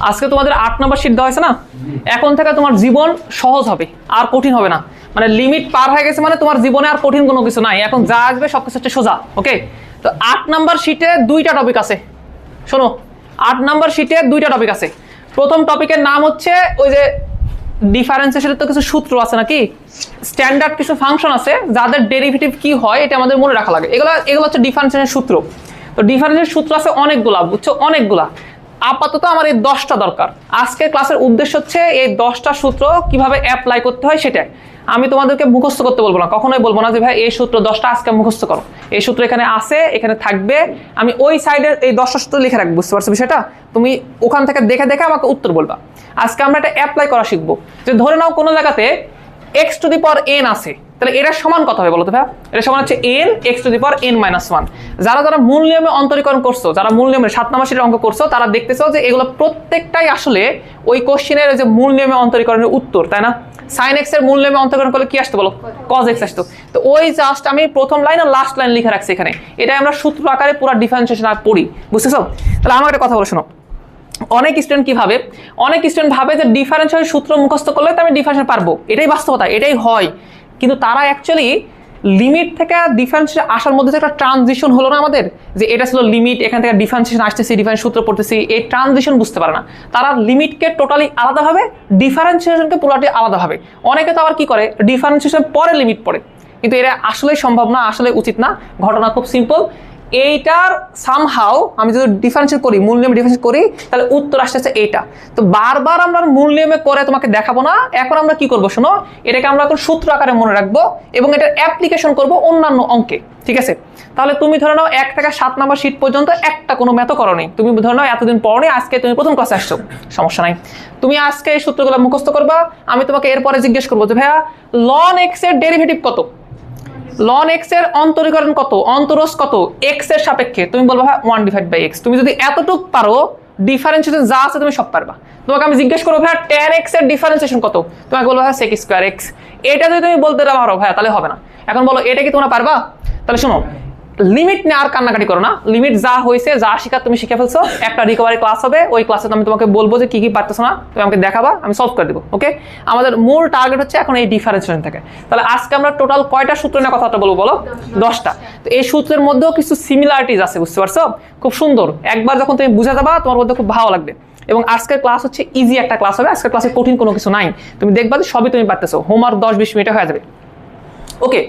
আজকে তোমাদের 8 নম্বর শীট দেওয়া হয়েছে না, এখন থেকে তোমার জীবন সহজ হবে, আর কঠিন হবে না। মানে লিমিট পার হয়ে গেছে, মানে তোমার জীবনে আর কঠিন কোনো কিছু নাই, এখন যা আসবে সবকিছু হচ্ছে সোজা। ওকে, তো 8 নম্বর শীটে 2টা টপিক আছে। শোনো, 8 নম্বর শীটে 2টা টপিক আছে। প্রথম টপিকের নাম হচ্ছে ওই যে ডিফারেন্সিয়েশনের তো কিছু সূত্র আছে নাকি, স্ট্যান্ডার্ড কিছু ফাংশন আছে যাদের ডেরিভেটিভ কি হয় এটা আমাদের মনে রাখা লাগে। এগুলো হচ্ছে ডিফারেন্সিয়েশনের সূত্র। তো ডিফারেন্সিয়েশনের সূত্র আছে অনেকগুলা, বুঝছো, অনেকগুলা। আপাতত আমার এই 10টা দরকার। আজকের ক্লাসের উদ্দেশ্য হচ্ছে এই 10টা সূত্র কিভাবে অ্যাপ্লাই করতে হয় সেটাই। আমি তোমাদেরকে মুখস্থ করতে বলবো না, কখনোই বলবো না যে ভাই এই সূত্র 10টা আজকে মুখস্থ করো, এই সূত্র এখানে আছে, এখানে থাকবে, আমি ওই সাইডে এই 10টা সূত্র লিখে রাখবো। বুঝতে পারছো বিষয়টা? তুমি ওখান থেকে দেখে দেখে আমাকে উত্তর বলবা। আজকে আমরা এটা অ্যাপ্লাই করা শিখবো। যে ধরে নাও কোনো জায়গাতে x⁴n আছে, তাহলে এটার সমান কত হবে বলো তো ভাই? এটা সমান হচ্ছে n x⁴n-1। যারা যারা মূল নিয়মে অন্তরীকরণ করছো, যারা মূল নিয়মে 7 নম্বর শীটের অঙ্ক করছো, তারা দেখতেছো যে এগুলো প্রত্যেকটাই আসলে ওই কোশ্চেনের যে মূল নিয়মে অন্তরীকরণের উত্তর, তাই না? sin x এর মূল নিয়মে অন্তরীকরণ করলে কি আসতো বলো? cos x আসতো। তো ওই জাস্ট আমি প্রথম লাইন আর লাস্ট লাইন লিখে রাখছি এখানে, এটাই আমরা সূত্র আকারে পুরো ডিফারেন্সিয়েশন পড়ি। বুঝতেছো? তাহলে আমার একটা কথা বলো, শোনো। অনেক স্টুডেন্ট ভাবে যে ডিফারেন্সিয়েশন সূত্র মুখস্থ করলে তো আমি ডিফারেন্সিয়েশন পারবো, এটাই বাস্তবতা, এটাই হয়। কিন্তু তারা অ্যাকচুয়ালি লিমিট থেকে ডিফারেন্সিয়েশন আসার মধ্যে একটা ট্রানজিশন হলো না আমাদের, যে এটা ছিল লিমিট, এখান থেকে ডিফারেন্সিয়েশন আসতেছি, ডিফারেন্স সূত্র পড়তেছি, এই ট্রানজিশন বুঝতে পারে না। তারা লিমিটকে টোটালি আলাদাভাবে, ডিফারেন্সিয়েশনকে পুরোটাই আলাদাভাবে। অনেকে তো আবার কি করে, ডিফারেন্সিয়েশন পরে লিমিট পড়ে, কিন্তু এটা আসলেই সম্ভব না, আসলে উচিত না। ঘটনা খুব সিম্পল। এইটার সামহাও আমি যদি ডিফারেন্সিয়েট করি, মূল নিয়মে ডিফারেন্সিয়েট করি, তাহলে উত্তর আসতেছে এইটা। তো বারবার আমরা মূল নিয়মে করে তোমাকে দেখাবো না। এখন আমরা কি করবো শোনো, এটাকে আমরা এখন সূত্র আকারে মনে রাখবো এবং এটার অ্যাপ্লিকেশন করব অন্যান্য অঙ্কে। ঠিক আছে? তাহলে তুমি ধরে নাও 1 থেকে 7 নম্বর শীট পর্যন্ত একটা কোনো ম্যাথও করো নি, তুমি ধরে নাও এতদিন পড়নি, আজকে তুমি প্রথম ক্লাসে আসছো, সমস্যা নাই। তুমি আজকে এই সূত্রগুলো মুখস্থ করবা। আমি তোমাকে এরপরে জিজ্ঞেস করবো যে ভাইয়া ln x এর ডেরিভেটিভ কত, ln x এর অন্তরীকরণ কত, অন্তরজ কত x এর সাপেক্ষে, তুমি বলবা হ্যাঁ 1/x। তুমি যদি এতটুক পারো, ডিফারেন্সিয়েশন যা আছে তুমি সব পারবা। তোমাকে আমি জিজ্ঞেস করবো ভাইয়া tan x এর ডিফারেন্সিয়েশন কত, তোমাকে বলবো হ্যাঁ sec²x। এটা যদি তুমি বলতে পারো ভাইয়া তাহলে হবে না। এখন বলো এটা কি তোমরা পারবা? তাহলে শোনো, লিমিট নিয়ে আর কান্নাকাটি করো না। লিমিট যা হয়েছে, যা শিখার তুমি শিখে ফেলছো। একটা রিকভারি ক্লাস হবে, ওই ক্লাসে আমি তোমাকে বলবো যে কি কি পারতেছো না, তুমি আমাকে দেখাবা, আমি সলভ করে দেবো। ওকে, আমাদের মূল টার্গেট হচ্ছে এখন এই ডিফারেন্সিয়েশন থেকে। তাহলে আজকে আমরা টোটাল কয়টা সূত্র নিয়ে কথাটা বলবো বলো? 10টা। তো এই সূত্রের মধ্যেও কিছু সিমিলারিটিজ আছে, বুঝতে পারছো? খুব সুন্দর। একবার যখন তুমি বুঝে যাবা, তোমার মধ্যে খুব ভালো লাগবে। এবং আজকের ক্লাস হচ্ছে ইজি একটা ক্লাস হবে। আজকের ক্লাসে কঠিন কোনো কিছু নাই, তুমি দেখবা যে সবই তুমি পারতেছো। হোমওয়ার্ক 10-20 মিনিটে হয়ে যাবে। ওকে,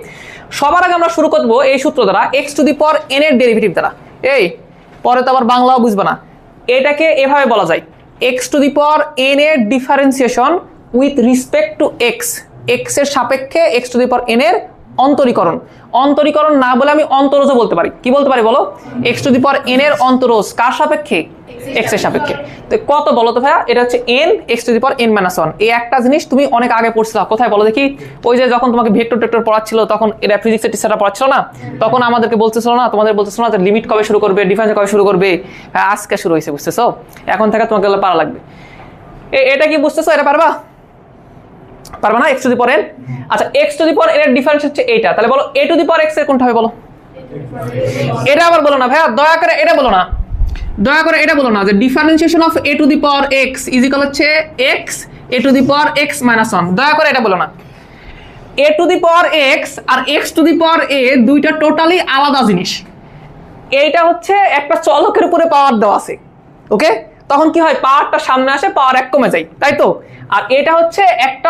সবার আগে আমরা শুরু করবো এই সূত্র দ্বারা, x⁴n এর ডেরিভেটিভ দ্বারা। এই পরে তো আবার বাংলাও বুঝবে না। এটাকে এভাবে বলা যায়, x⁴n এর differentiation with respect to x, x এর সাপেক্ষে x⁴n এর অন্তরীকরণ। অন্তরীকরণ না বলে আমি অন্তরজও বলতে পারি। কি বলতে পারি বলো? x⁴n এর অন্তরজ কার সাপেক্ষে? x এর সাপেক্ষে। তো কত বলো তো ভাইয়া? এটা হচ্ছে n x⁻n-1। এই একটা জিনিস তুমি অনেক আগে পড়ছিলা, কোথায় বলো দেখি? ওই যে যখন তোমাকে ভেক্টর টেক্টর পড়াচ্ছিল, তখন এটা ফিজিক্সের টিচাররা পড়াচ্ছিল না, তখন আমাদেরকে বলতেছিল না, তোমাদের বলতেছিল না যে লিমিট কবে শুরু করবে, ডিফারেন্স কবে শুরু করবে। হ্যাঁ, আজকে শুরু হয়েছে, বুঝতেছো? এখন থেকে তোমাকে পারা লাগবে। এটা কি বুঝতেছো? এটা পারবা? পারবা না? x⁴n। আচ্ছা, x⁴n এর ডিফারেন্স হচ্ছে এইটা। তাহলে বলো a⁴x এর কোনটা হবে বলো? এটা আবার বলো না ভাইয়া, দয়া করে এটা বলো না, দয়া করে এটা বলো না যে differentiation of a⁴x is equal হচ্ছে x a⁴x-1। দয়া করে এটা বলো না। a⁴x আর x⁴a দুইটা টোটালি আলাদা জিনিস। এইটা হচ্ছে একটা চলকের উপরে পাওয়ার দেওয়া আছে। ওকে, তখন কি হয়? পাওয়ারটা সামনে আসে, পাওয়ার 1 কমে যায়, তাই তো? আর এটা হচ্ছে একটা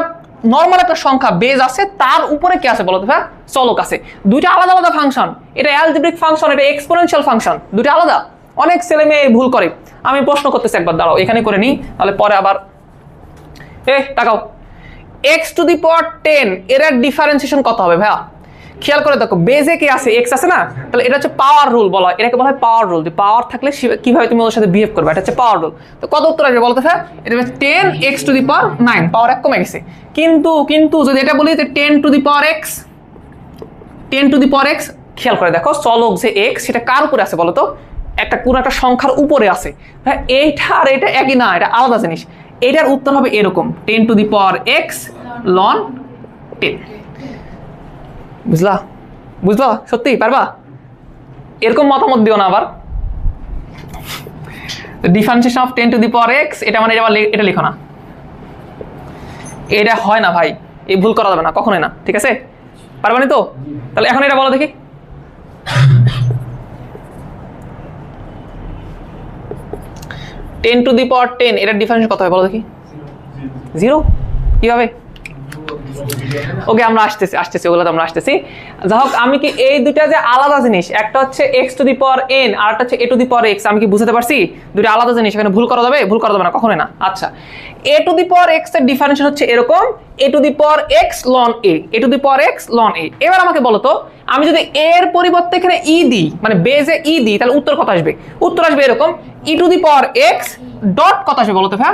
নর্মাল একটা সংখ্যা, বেজ আছে, তার উপরে কি আছে বলো তো? হ্যাঁ, চলক আছে। দুইটা আলাদা আলাদা ফাংশন। এটা অ্যালজেব্রিক ফাংশন, এটা এক্সপোনেনশিয়াল ফাংশন, দুইটা আলাদা। অনেক ছেলে মেয়ে ভুল করে। আমি প্রশ্ন করতেছি, একবার দাঁড়াও, এখানে করে নিই, তাহলে পরে আবার তাকাও। x⁴10 এর ডিফারেন্সিয়েশন কত হবে ভাইয়া? খেয়াল করে দেখো, বেজে কি আছে? x আছে না? তাহলে এটা হচ্ছে পাওয়ার রুল বলা হয়, এটাকে বলা হয় পাওয়ার রুল। পাওয়ার থাকলে কিভাবে তুমি ওর সাথে বিহেভ করবে, এটা হচ্ছে পাওয়ার রুল। তো কত উত্তর আসবে বলতো ভাইয়া? এটা হচ্ছে 10x⁹, পাওয়ার 1 কমে গেছে। কিন্তু যদি এটা বলি যে 10⁻x, খেয়াল করে দেখো, চলক যে x, সেটা কার উপরে আছে বলো তো? কোনো একটা সংখ্যার উপরে আছে। হ্যাঁ, এইটা আর এটা একই না, এটা আলাদা জিনিস। এটার উত্তর হবে এরকম, 10⁻x ln 10। বুঝলা? সত্যি পারবা? এরকম মতামত দিও না আবার। Differentiation of 10 to the power x, এটা মানে এটা লিখো না, এটা হয় না ভাই, এই ভুল করা যাবে না কখনোই না, ঠিক আছে? পারবে না তো? তাহলে এখন এটা বলো দেখি। টেন টু দি পাওয়ার 10 এটার ডিফারেন্স কত হয় বলো দেখি? 0। কিভাবে? ওকে আমরা আসতেছি ওগুলো তো আমরা আসতেছি। যাই হোক, আমি কি এই দুইটা যে আলাদা জিনিস, একটা হচ্ছে x to the power n আর একটা হচ্ছে a two the power x, আমি কি বুঝতে পারছি? দুইটা আলাদা জিনিস, এখানে ভুল করা যাবে? ভুল করা যাবে না কখনোই না। আচ্ছা, a two the power x এর ডিফারেন্সিয়েশন হচ্ছে এরকম, a two the power x ln a, a two the power x ln a। এবার আমাকে বলো তো, আমি যদি a এর পরিবর্তে এখানে e দিই, মানে বেজে e দিই, তাহলে উত্তর কত আসবে? উত্তর আসবে এরকম, e two the power x dot কত আসবে বলো তো ভাই?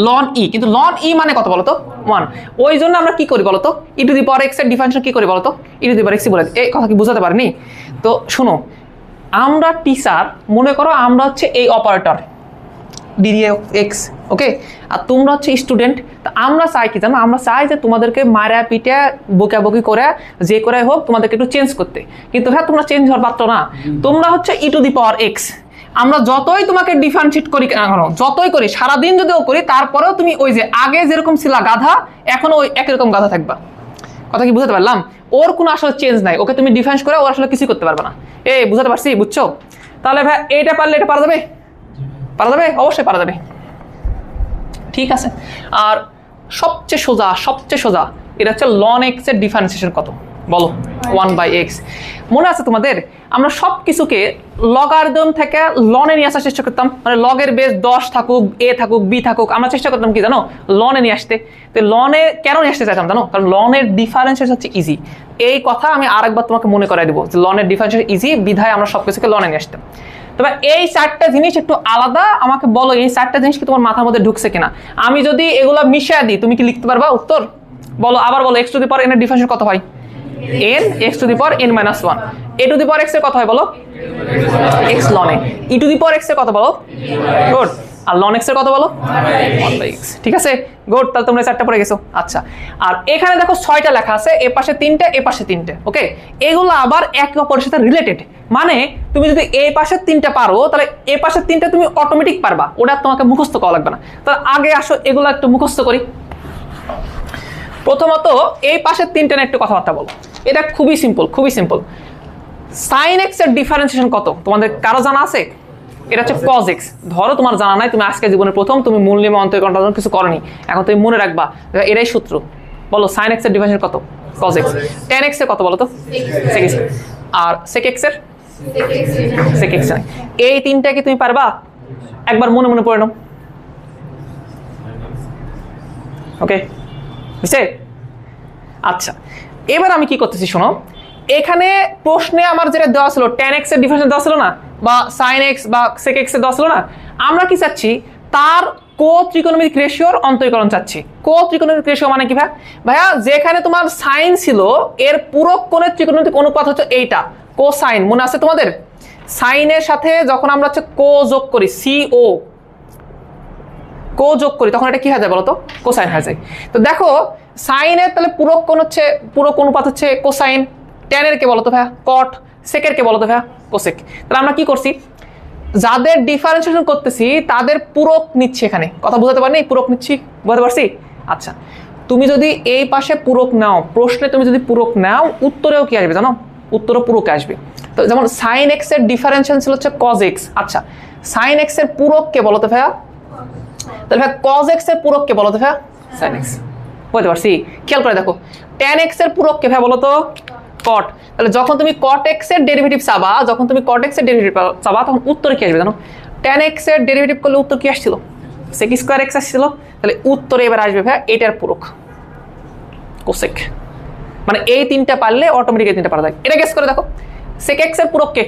ln e। কিন্তু ln e মানে কত বলতো? 1। ওই জন্য আমরা কি করি বলতো? e two the power x এর ডিফারেন্সিয়েশন কি করি বলতো? e two the power x বলে। এই কথা কি বুঝাতে পারিনি? তো শোনো, আমরা টিচার, মনে করো আমরা হচ্ছে এই অপারেটর ddx, ওকে, আর তোমরা হচ্ছে স্টুডেন্ট। তো আমরা চাই কি জানো? আমরা চাই যে তোমাদেরকে মারা পিটা বকাবকি করে যে করে হোক তোমাদেরকে একটু চেঞ্জ করতে, কিন্তু হ্যাঁ তোমরা চেঞ্জ হওয়ার পাত্র না। তোমরা হচ্ছে e two the power x, আমরা যতই তোমাকে ডিফারেন্সিয়েট করি না কেন, যতই করি সারাদিন যদিও করি, তারপরেও তুমি ওই যে আগে যেরকম ছিলা গাধা, এখনো ওই একই রকম গাধা থাকবা। কথা কি বুঝাতে পারলাম? ওর কোনো আসলে চেঞ্জ নাই, ওকে তুমি ডিফারেন্স করে ওর আসলে কিছুই করতে পারবে না। এই বুঝাতে পারছি? বুঝছো? তাহলে ভাই এটা পারলে এটা পারা যাবে? পারা যাবে? অবশ্যই পারা যাবে, ঠিক আছে। আর সবচেয়ে সোজা এটা হচ্ছে ln x এর ডিফারেন্সিয়েশন কত বলো? 1/x। মনে আছে তোমাদের? আমরা সব কিছুকে লগারিদম থেকে লনে নিয়ে আসার চেষ্টা করতাম, মানে লগের বেস 10 থাকুক, a থাকুক, b থাকুক, আমরা চেষ্টা করতাম কি জানো? লনে নিয়ে আসতে। তো লনে কেন নিয়ে আসতে চাইতাম জানো? কারণ লনের ডিফারেন্সিয়েশন হচ্ছে ইজি। এই কথা আমি আরেকবার তোমাকে মনে করাই দেবো যে লনের ডিফারেন্সিয়েশন ইজি, বিধায় আমরা সব কিছুকে লনে নিয়ে আসতাম। তবে এই 4টা জিনিস একটু আলাদা, আমাকে বলো এই 4টা জিনিস কি তোমার মাথার মধ্যে ঢুকছে কিনা? আমি যদি এগুলো মিশিয়ে দিই, তুমি কি লিখতে পারবা উত্তর? বলো, আবার বলো, x to the power n এর ডিফারেন্সিয়েশন কত হয়? n, x to the power n - 1। a two the power x এর কত হয় বলো? x ln a। e two the power x এর কত বলো? গুড। আর ln x এর কত বলো? 1/x। ঠিক আছে, গুড। তাহলে তোমরা 4টা পড়ে গেছো। আচ্ছা, আর এখানে দেখো 6টা লেখা আছে, এ পাশে 3টে, এ পাশে 3টে, ওকে। এগুলো আবার একে অপরের সাথে রিলেটেড, মানে তুমি যদি এই পাশের 3টা পারো, তাহলে এ পাশের 3টা তুমি অটোমেটিক পারবা, ওটা তোমাকে মুখস্থ করা লাগবে না। তাহলে আগে আসো এগুলো একটু মুখস্থ করি। প্রথমত এই পাশের 3টা নিয়ে একটু কথাবার্তা বলো। এটা খুবই সিম্পল। sin x এর ডিফারেন্সিয়েশন কত তোমাদের কারো জানা আছে? এটা হচ্ছে cos x। ধরো তোমার জানা নাই, তুমি আজকে জীবনের প্রথম, তুমি মূল নিয়মে অন্তরীকরণ কিছু করনি, এখন তুমি মনে রাখবা এটাই সূত্র। বলো sin x এর ডিফারেন্সিয়েশন কত? cos x। tan x এর কত বলো তো? sec x। আর sec x এর? sec x। এই 3টা কি তুমি পারবা? একবার মনে পড়ে নাও, ওকে, বুঝছে? আচ্ছা, এবার আমি কি করতেছি শোনো, এখানে প্রশ্নে আমার যেটা দেওয়া ছিল tan x এর ডিফারেন্স দেওয়া ছিল না, বা sin x বা sec x এর দেওয়া ছিল না, আমরা কি চাচ্ছি? তার কো-ত্রিকোণমিতিক রেশিওর অন্তরীকরণ চাচ্ছি। কো-ত্রিকোণমিতিক রেশিও মানে কি ভাইয়া? যেখানে তোমার সাইন ছিল, এর পুরো কোণের ত্রিকোণমিতিক অনুপাত হচ্ছে এইটা, কোসাইন। মনে আছে তোমাদের? সাইনের সাথে যখন আমরা হচ্ছে কো যোগ করি, কো যোগ করি, তখন এটা কি হয়ে যায় বলতো? কোসাইন হয়ে যায়। তো দেখো সাইনের তাহলে পুরো কোণ অনুপাত হচ্ছে কোসাইন। ট্যানের কে বলতো ভাইয়া? কট। সেকের কে বলতো ভাইয়া? কোসেক। তাহলে আমরা কি করছি? যাদের ডিফারেন্সিয়েশন করতেছি তাদের পূরক নিচ্ছি। এখানে কথা বুঝাতে পারিনি? পূরক নিচ্ছি, বুঝতে পারছি? আচ্ছা, তুমি যদি এই পাশে পূরক নাও, প্রশ্নে তুমি যদি পূরক নাও, উত্তরেও কি আসবে জানো? উত্তরও পূরক আসবে। তো যেমন সাইন এক্স এর ডিফারেন্সিয়েশন ছিল হচ্ছে কজ এক্স। আচ্ছা, সাইন এক্স এর পূরক কে বলো তো ভাইয়া? তাহলে ভাইয়া কজ এক্স এর পূরক কে বলো তো ভাইয়া? Sine x. বুঝতে পারছি? খেয়াল করে দেখো, ট্যান এক্স এর পূরক কে ভাইয়া বলো তো? কট। তাহলে যখন তুমি কট এক্স এর ডেরিভেটিভ চাবা, তখন উত্তরে কি আসবে জানো? ট্যান এক্স এর ডেরিভেটিভ করলে উত্তর কি আসছিল? সেক স্কয়ার এক্স আসছিল। তাহলে উত্তরে এবার আসবে ভাইয়া এটার পূরক, কোসেক। মানে এই 3টা পারলে অটোমেটিক এই 3টা পারা যায়। এটা গেস করে দেখো, সেক এক্স এর পূরক কে?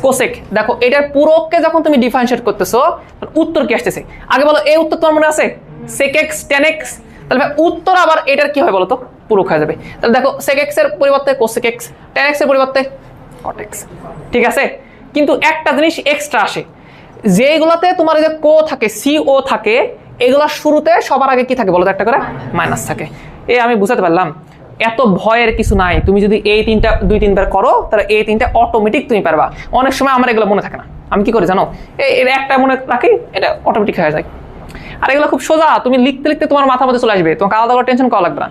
কোসেক। দেখো এটার পূরককে যখন তুমি ডিফারেন্সিয়েট করতেছো, উত্তর কি আসতেছে? আগে বলো, এই উত্তর তোমার মনে আছে? Sec x tan x. তাহলে ভাই উত্তর আবার এটার কি হয় বলো তো? পূরক হয়ে যাবে। তাহলে দেখো সেক এক্স এর পরিবর্তে কোসেক এক্স, ট্যান এক্স এর পরিবর্তে কট এক্স। ঠিক আছে, কিন্তু একটা জিনিস এক্সট্রা আসে, যেগুলোতে তোমার এই যে কো থাকে, সিও থাকে, এগুলা শুরুতে সবার আগে কি থাকে বলো তো? একটা করে মাইনাস থাকে। আমি বুঝাতে পারলাম? এত ভয়ের কিছু নাই। তুমি যদি এই তিনটা 2-3 বার করো তাহলে এই তিনটা অটোমেটিক তুমি পারবা। অনেক সময় আমার এগুলো মনে থাকে না, আমি কি করি জানো, এর একটা মনে রাখি, এটা অটোমেটিক হয়ে যায়। আর এগুলো খুব সোজা, তুমি লিখতে লিখতে তোমার মাথার মধ্যে চলে আসবে, তোমাকে আলাদা করে টেনশন করা লাগবে না।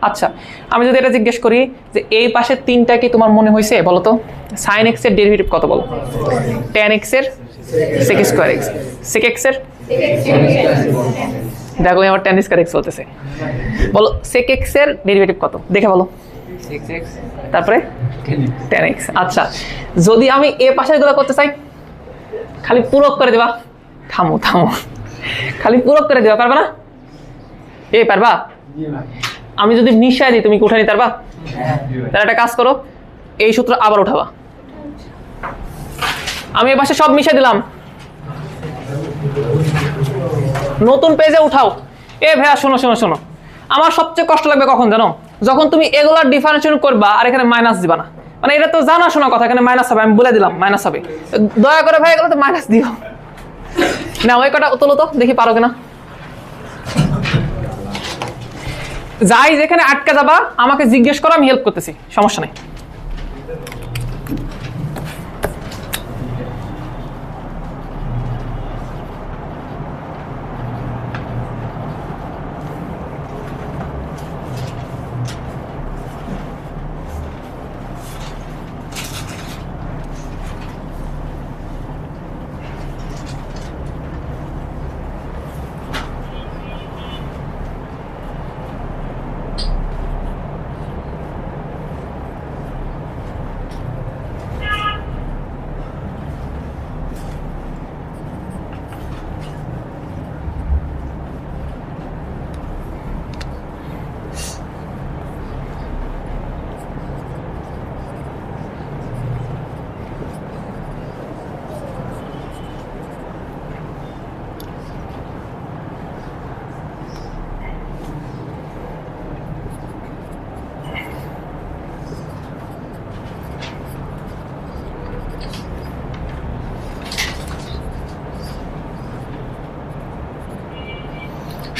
আচ্ছা, আমি যদি এটা জিজ্ঞেস করি যে এই পাশে 3টা কি তোমার মনে হয়েছে, বলো তো। sin x এর ডেরিভেটিভ কত বলো? tan x এর sec square x, sec x এর, দেখো আমার tan স্কয়ার x বলতেছে, বলো sec x এর ডেরিভেটিভ কত দেখে বলো। তারপরে tan x। আচ্ছা, যদি আমি এই পাশের গুলো করতে চাই, খালি পূরক করে দিবা। থামো থামো, খালি পূরক করে দিবা, পারবা না? পারবা? আমি যদি মিশাই দিই তুমি কি উঠে নিতে পারবা? তাহলে একটা কাজ করো, এই সূত্র আবার উঠাবা। আমি এই পাশে সব মিশাই দিলাম, নতুন পেজে উঠাও। ভাইয়া শোনো শোনো শোনো, আমার সবচেয়ে কষ্ট লাগবে কখন জানো, যখন তুমি এগুলার ডিফারেন্সিয়েশন করবা আর এখানে মাইনাস দিবা না। মানে এটা তো জানা শোনা কথা, এখানে মাইনাস হবে, আমি বলে দিলাম মাইনাস হবে। দয়া করে ভাই এগুলো তো মাইনাস দিও না। ওই কটা তোলো তো দেখি পারো কিনা। যাই যেখানে আটকে যাবা আমাকে জিজ্ঞেস করো, আমি হেল্প করতেছি, সমস্যা নেই।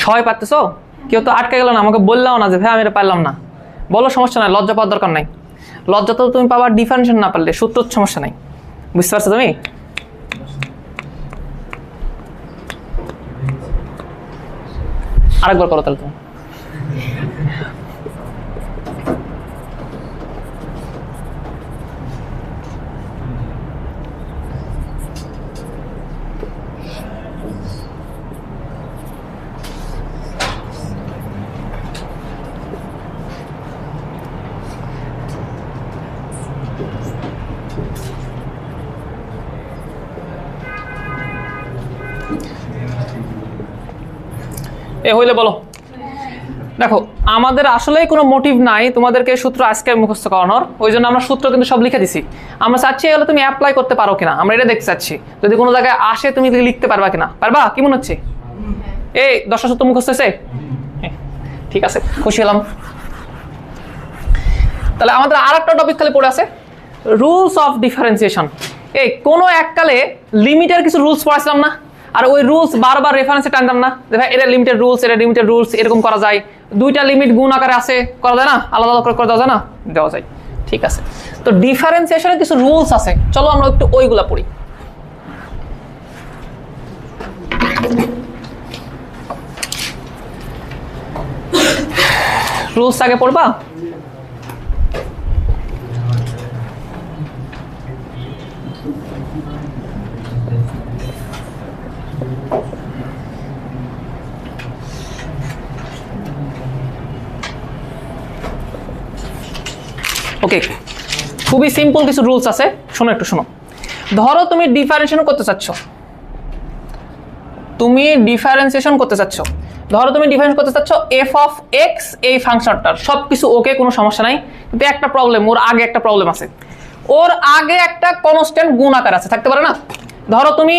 সবাই পারতেছো? কেউ তো আটকে গেল না, আমাকে বললাও না যে ভাই আমি এটা পারলাম না। বলো, সমস্যা নাই, লজ্জা পাওয়ার দরকার নাই। লজ্জা তো তুমি পাবার ডিফারেন্সিয়েশন না পারলে, সূত্র সমস্যা নাই। বুঝতে পারছো তুমি? আরেকবার করো তাহলে তুমি। হইলে বলো। দেখো, আমাদের আসলেই কোনো মোটিভ নাই তোমাদেরকে সূত্র আজকে মুখস্থ করানোর, ওই জন্য আমরা সূত্র কিন্তু সব লিখে দিছি। আমরা চাচ্ছি এগুলো তুমি অ্যাপ্লাই করতে পারো কিনা, আমরা এটা দেখতে চাচ্ছি। যদি কোনো জায়গায় আসে তুমি লিখতে পারবা কিনা, পারবা? কি মনে হচ্ছে? 10টা সূত্র মুখস্থ হয়েছে? ঠিক আছে, খুশি হলাম। তাহলে আমাদের আর একটা টপিক খালি পড়ে আছে, রুলস অফ ডিফারেন্সিয়েশন। কোনো এককালে লিমিটের কিছু রুলস পড়াছিলাম না, আর ওই রুলস বারবার রেফারেন্সে টানতাম না যে ভাই এটা লিমিটেড রুলস, এটা লিমিটেড রুলস, এরকম করা যায়। 2টা লিমিট গুণ আকারে আছে, করা যায় না? আলাদা আলাদা করে দেওয়া যায় না? দেওয়া যায়। ঠিক আছে, তো ডিফারেন্সিয়েশনের কিছু রুলস আছে, চলো আমরা একটু ওইগুলা পড়ি। রুলস আগে পড়বা? ওকে, খুবই সিম্পল কিছু রুলস আছে, শোনো একটু শোনো। ধরো তুমি ডিফারেন্সিয়েশন করতে চাচ্ছ, ধরো তুমি ডিফারেন্স করতে চাচ্ছ এফ অফ এক্স, এই ফাংশনটার সবকিছু ওকে, কোনো সমস্যা নাই, কিন্তু একটা প্রবলেম, ওর আগে একটা প্রবলেম আছে। ওর আগে একটা কনস্ট্যান্ট গুণ আকার আছে, থাকতে পারে না? ধরো তুমি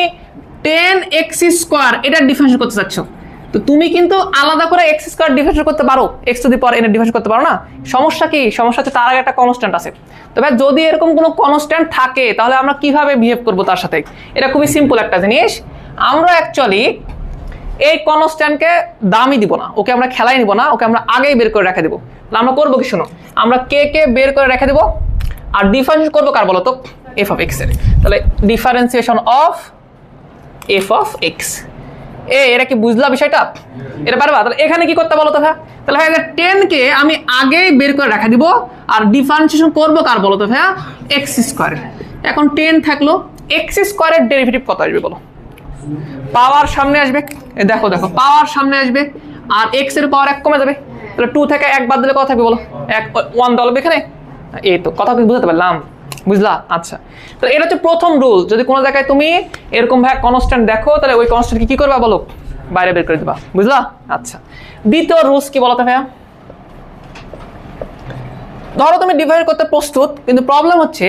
10x স্কয়ার এটা ডিফারেন্সিয়েট করতে চাচ্ছ, তো তুমি কিন্তু আলাদা করে x স্কয়ার ডিফারেন্সিয়েট করতে পারো, x to the power n differentiate করতে পারো না। সমস্যা কি? সমস্যা হচ্ছে তার আগে একটা কনস্ট্যান্ট আছে। তবে যদি এরকম কোনো কনস্ট্যান্ট থাকে তাহলে আমরা কিভাবে বিহেভ করব তার সাথে? এটা খুবই সিম্পল একটা জিনিস। আমরা অ্যাকচুয়ালি এই কনস্ট্যান্টকে দামই দিব না, ওকে আমরা খেলাই নিব না, ওকে আমরা আগেই বের করে রেখে দেবো। তাহলে আমরা করবো কি শোনো, আমরা কে কে বের করে রেখে দেবো আর ডিফারেন্সিয়েট করবো কার বলো তো, এফ অফ এক্স এর। তাহলে differentiation of f of x, এরা কি বুঝলা বিষয়টা? এটা পারবা? তাহলে এখানে কি করতে বলো তো ভাইয়া? তাহলে ভাইয়া 10 কে আমি আগেই বের করে রেখে দিব আর ডিফারেন্সিয়েশন করবো কার বলো তো ভাইয়া, এক্স স্কোয়ার। এখন 10 থাকলো, এক্স স্কোয়ারের ডেরিভেটিভ কত আসবে বলো? পাওয়ার সামনে আসবে, দেখো দেখো পাওয়ার সামনে আসবে আর এক্স এর পাওয়ার 1 কমে যাবে। তাহলে 2 থেকে 1 বাদ দিলে কত থাকবে বলো? 1 দলবে এখানে। এই তো কথা কি বুঝাতে পারলাম? বুঝলা? আচ্ছা, তাহলে এটা হচ্ছে প্রথম রুল। যদি কোনো জায়গায় তুমি এরকম ভাবে কনস্ট্যান্ট দেখো তাহলে ওই কনস্ট্যান্ট কি করবা বলো? বাইরে বের করে দিবা। বুঝলা? আচ্ছা, দ্বিতীয় রুলস কি বলতো ভাইয়া? ধরো তুমি ডিভাইড করতে প্রস্তুত, কিন্তু প্রবলেম হচ্ছে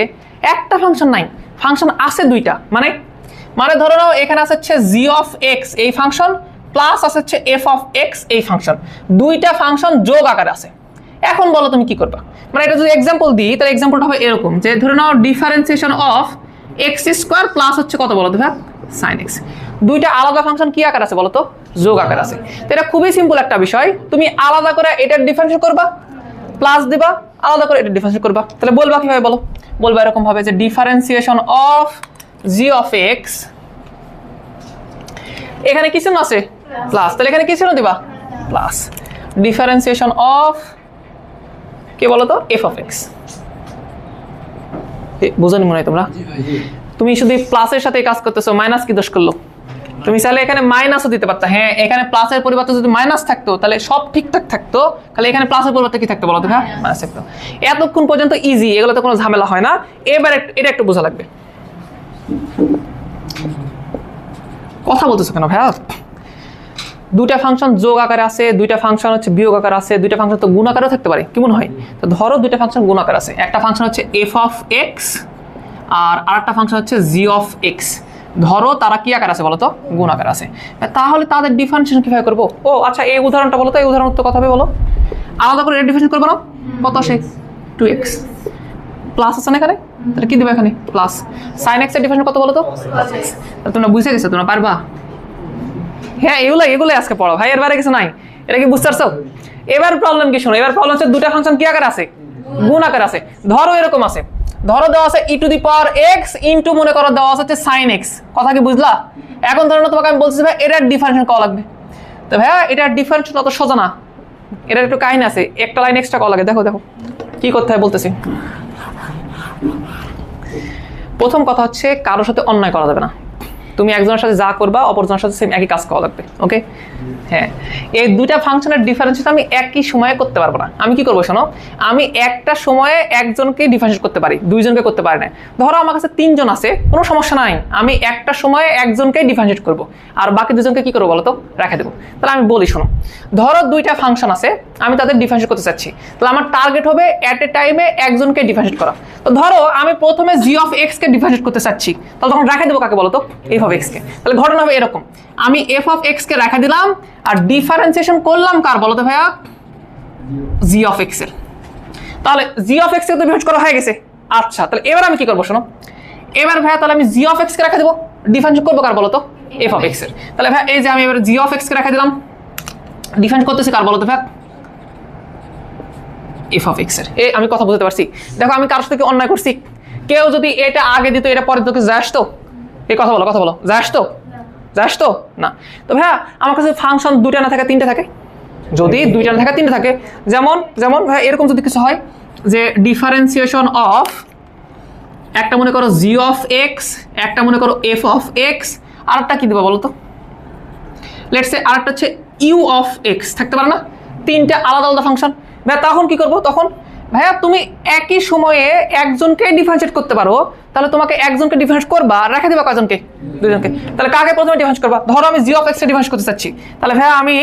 একটা ফাংশন নাই, ফাংশন আছে দুইটা। মানে ধরো নাও এখানে আছে হচ্ছে জি অফ এক্স এই ফাংশন, প্লাস আছে হচ্ছে এফ অফ এক্স এই ফাংশন, দুইটা ফাংশন যোগ আকারে আছে। এখন বলো তুমি কি করবা? মানে এটা যদি এক্সাম্পল দিই তাহলে এক্সাম্পলটা হবে এরকম, যে ধরে নাও differentiation of x square plus হচ্ছে কত বলো তো ভাই, সাইন এক্স। দুইটা আলাদা ফাংশন কি আকার আছে বলো তো? যোগ আকার আছে। তো এটা খুবই সিম্পল একটা বিষয়, তুমি আলাদা করে এটার ডিফারেন্সিয়েট করবা, প্লাস দিবা, আলাদা করে এটা ডিফারেন্সিয়েট করবা। তাহলে বলবা কিভাবে বলো? বলবা এরকম ভাবে যে differentiation of G of x, এখানে কি চিহ্ন আছে? প্লাস। তাহলে এখানে কি চিহ্ন দিবা? প্লাস। ডিফারেন্সিয়েশন অফ কে বলো তো? F of x. বুঝনি মনে হয় তোমরা? তুমি শুধু প্লাসের সাথে কাজ করতেছো, মাইনাস কি দোষ করলো? তুমি চাইলে এখানে মাইনাসও দিতে পারতা। হ্যাঁ, এখানে প্লাসের পরিবর্তে যদি মাইনাস থাকতো তাহলে সব ঠিকঠাক থাকতো, তাহলে এখানে প্লাসের পরিবর্তে কি থাকতো বলো তো? হ্যাঁ, মাইনাস থাকতো। এতক্ষণ পর্যন্ত ইজি, এগুলো তো কোনো ঝামেলা হয় না। এবার এটা একটু বোঝা লাগবে। কথা বলতেছো কেন ভাইয়া? দুইটা ফাংশন যোগ আকারে আছে, দুইটা ফাংশন হচ্ছে বিয়োগ আকার আছে, দুইটা ফাংশন তো গুণ আকারেও থাকতে পারে। কি মনে হয়? তো ধরো দুইটা ফাংশন গুণ আকার আছে, একটা ফাংশন হচ্ছে এফ অফ এক্স আর আরেকটা ফাংশন হচ্ছে জি অফ এক্স। ধরো তারা কি আকার আছে বলো তো? গুণ আকার আছে। তাহলে তাদের ডিফারেন্সিয়েশন কিভাবে করবো? ও আচ্ছা, এই উদাহরণটা বলো তো, এই উদাহরণ তো কথা হবে বলো। আলাদা করে ডিফারেন্সিয়েশন করবো না? কত আসে? 2x প্লাস আছে না এখানে, তাহলে কি দেবে এখানে? প্লাস। সাইন এক্স এর ডিফারেন্স কত বলো তো? তোমরা বুঝে গেছো? তোমরা পারবা? হ্যাঁ, এগুলো আজকে পড়ো ভাই, এর বাইরে কিছু নাই। এটা কি বুঝতে পারছো? এবার প্রবলেম কি শোনো, এবার প্রবলেম হচ্ছে দুটা ফাংশন কি আকার আছে? গুণ আকার আছে। ধরো এরকম আছে, ধরো দেওয়া আছে e to the power x into মনে করো দেওয়া আছে সাইন এক্স। কথা কি বুঝলা? এখন ধরো তোমাকে আমি বলছি ভাই এটার ডিফারেন্স করা লাগবে। তো ভাইয়া এটার ডিফারেন্স তত সোজা না, এটার একটু কাহিনী আছে, একটা লাইন এক্সট্রা করা লাগে। দেখো দেখো কি করতে হয় বলতেছি। প্রথম কথা হচ্ছে কারোর সাথে অন্যায় করা যাবে না। তুমি একজনের সাথে যা করবা অপরজনের সাথে সেম একই কাজ করা লাগবে। ওকে? হ্যাঁ, এই দুইটা ফাংশনের ডিফারেন্সিয়েট আমি একই সময়ে করতে পারবো না। আমি কি করবো শোনো, আমি একটা সময়ে একজনকে ডিফারেন্সিয়েট করতে পারি, দুইজনকে করতে পারি না। ধরো আমার কাছে 3 জন আছে, কোনো সমস্যা নাই, আমি একটা সময়ে একজনকেই ডিফারেন্সিয়েট করবো আর বাকি দুজনকে কি করবো বলো তো? রেখে দেবো। তাহলে আমি বলি শোনো, ধরো দুইটা ফাংশন আছে, আমি তাদের ডিফারেন্সিয়েট করতে চাচ্ছি, তাহলে আমার টার্গেট হবে এট এ টাইমে একজনকে ডিফারেন্সিয়েট করা। তো ধরো আমি প্রথমে জি অফ এক্স কে ডিফারেন্সিয়েট করতে চাচ্ছি, তাহলে তখন রেখে দেবো কাকে বলো তো? এফ অফ এক্স কে। তাহলে ঘটনা হবে এরকম, আমি এফ অফ এক্স কে রেখে দিলাম আর ডিফারেন্সিয়েশন করলাম কার বলো তো ভাইয়া? জি অফ এক্স এর। তাহলে জি অফ এক্স কে তো ডিফারেন্স করা হয়ে গেছে। আচ্ছা, তাহলে এবার আমি কি করবো শোনো, এবার ভাইয়া তাহলে আমি জি অফ এক্স কে রেখে দেবো, ডিফারেন্স করবো কার বলো তো? এফ অফ এক্স এর। তাহলে ভাই এই যে আমি এবার জি অফ এক্স কে রেখে দিলাম, ডিফারেন্স করতেছি কার বলো তো ভাই? এফ অফ এক্স এর। আমি কথা বুঝতে পারছি? দেখো আমি কারোর সাথে কি অন্যায় করছি? কেউ যদি এটা আগে দিত এটা পরে তোকে যায় আসতো? এই কথা বলো, কথা বলো, যায় আসতো? যায় আসতো না। তো ভাইয়া আমার কাছে ফাংশন 2টা না থাকে 3টে থাকে, যদি 2টা না থাকে 3টে থাকে, যেমন যেমন ভাই এরকম যদি কিছু হয় যে ডিফারেন্সিয়েশন অফ একটা মনে করো জি অফ এক্স, একটা মনে করো এফ অফ এক্স, আরেকটা কি দেবো বলো তো? লেটস সে আরেকটা হচ্ছে ইউ অফ এক্স, থাকতে পারে না? 3টে আলাদা আলাদা ফাংশন। ভাই তখন কি করবো? তখন ভাইয়া তুমি একই সময়ে একজনকে ডিফারেন্সিয়েট করতে পারো, তাহলে তোমাকে একজনকে ডিফারেন্স করবা, রেখে দেবা কয়জনকে? দুজনকে। তাহলে কাকে প্রথমে ডিফারেন্স করবা? ধরো আমি জি অফ এক্স ডিফারেন্স করতে চাচ্ছি, তাহলে ভাইয়া আমি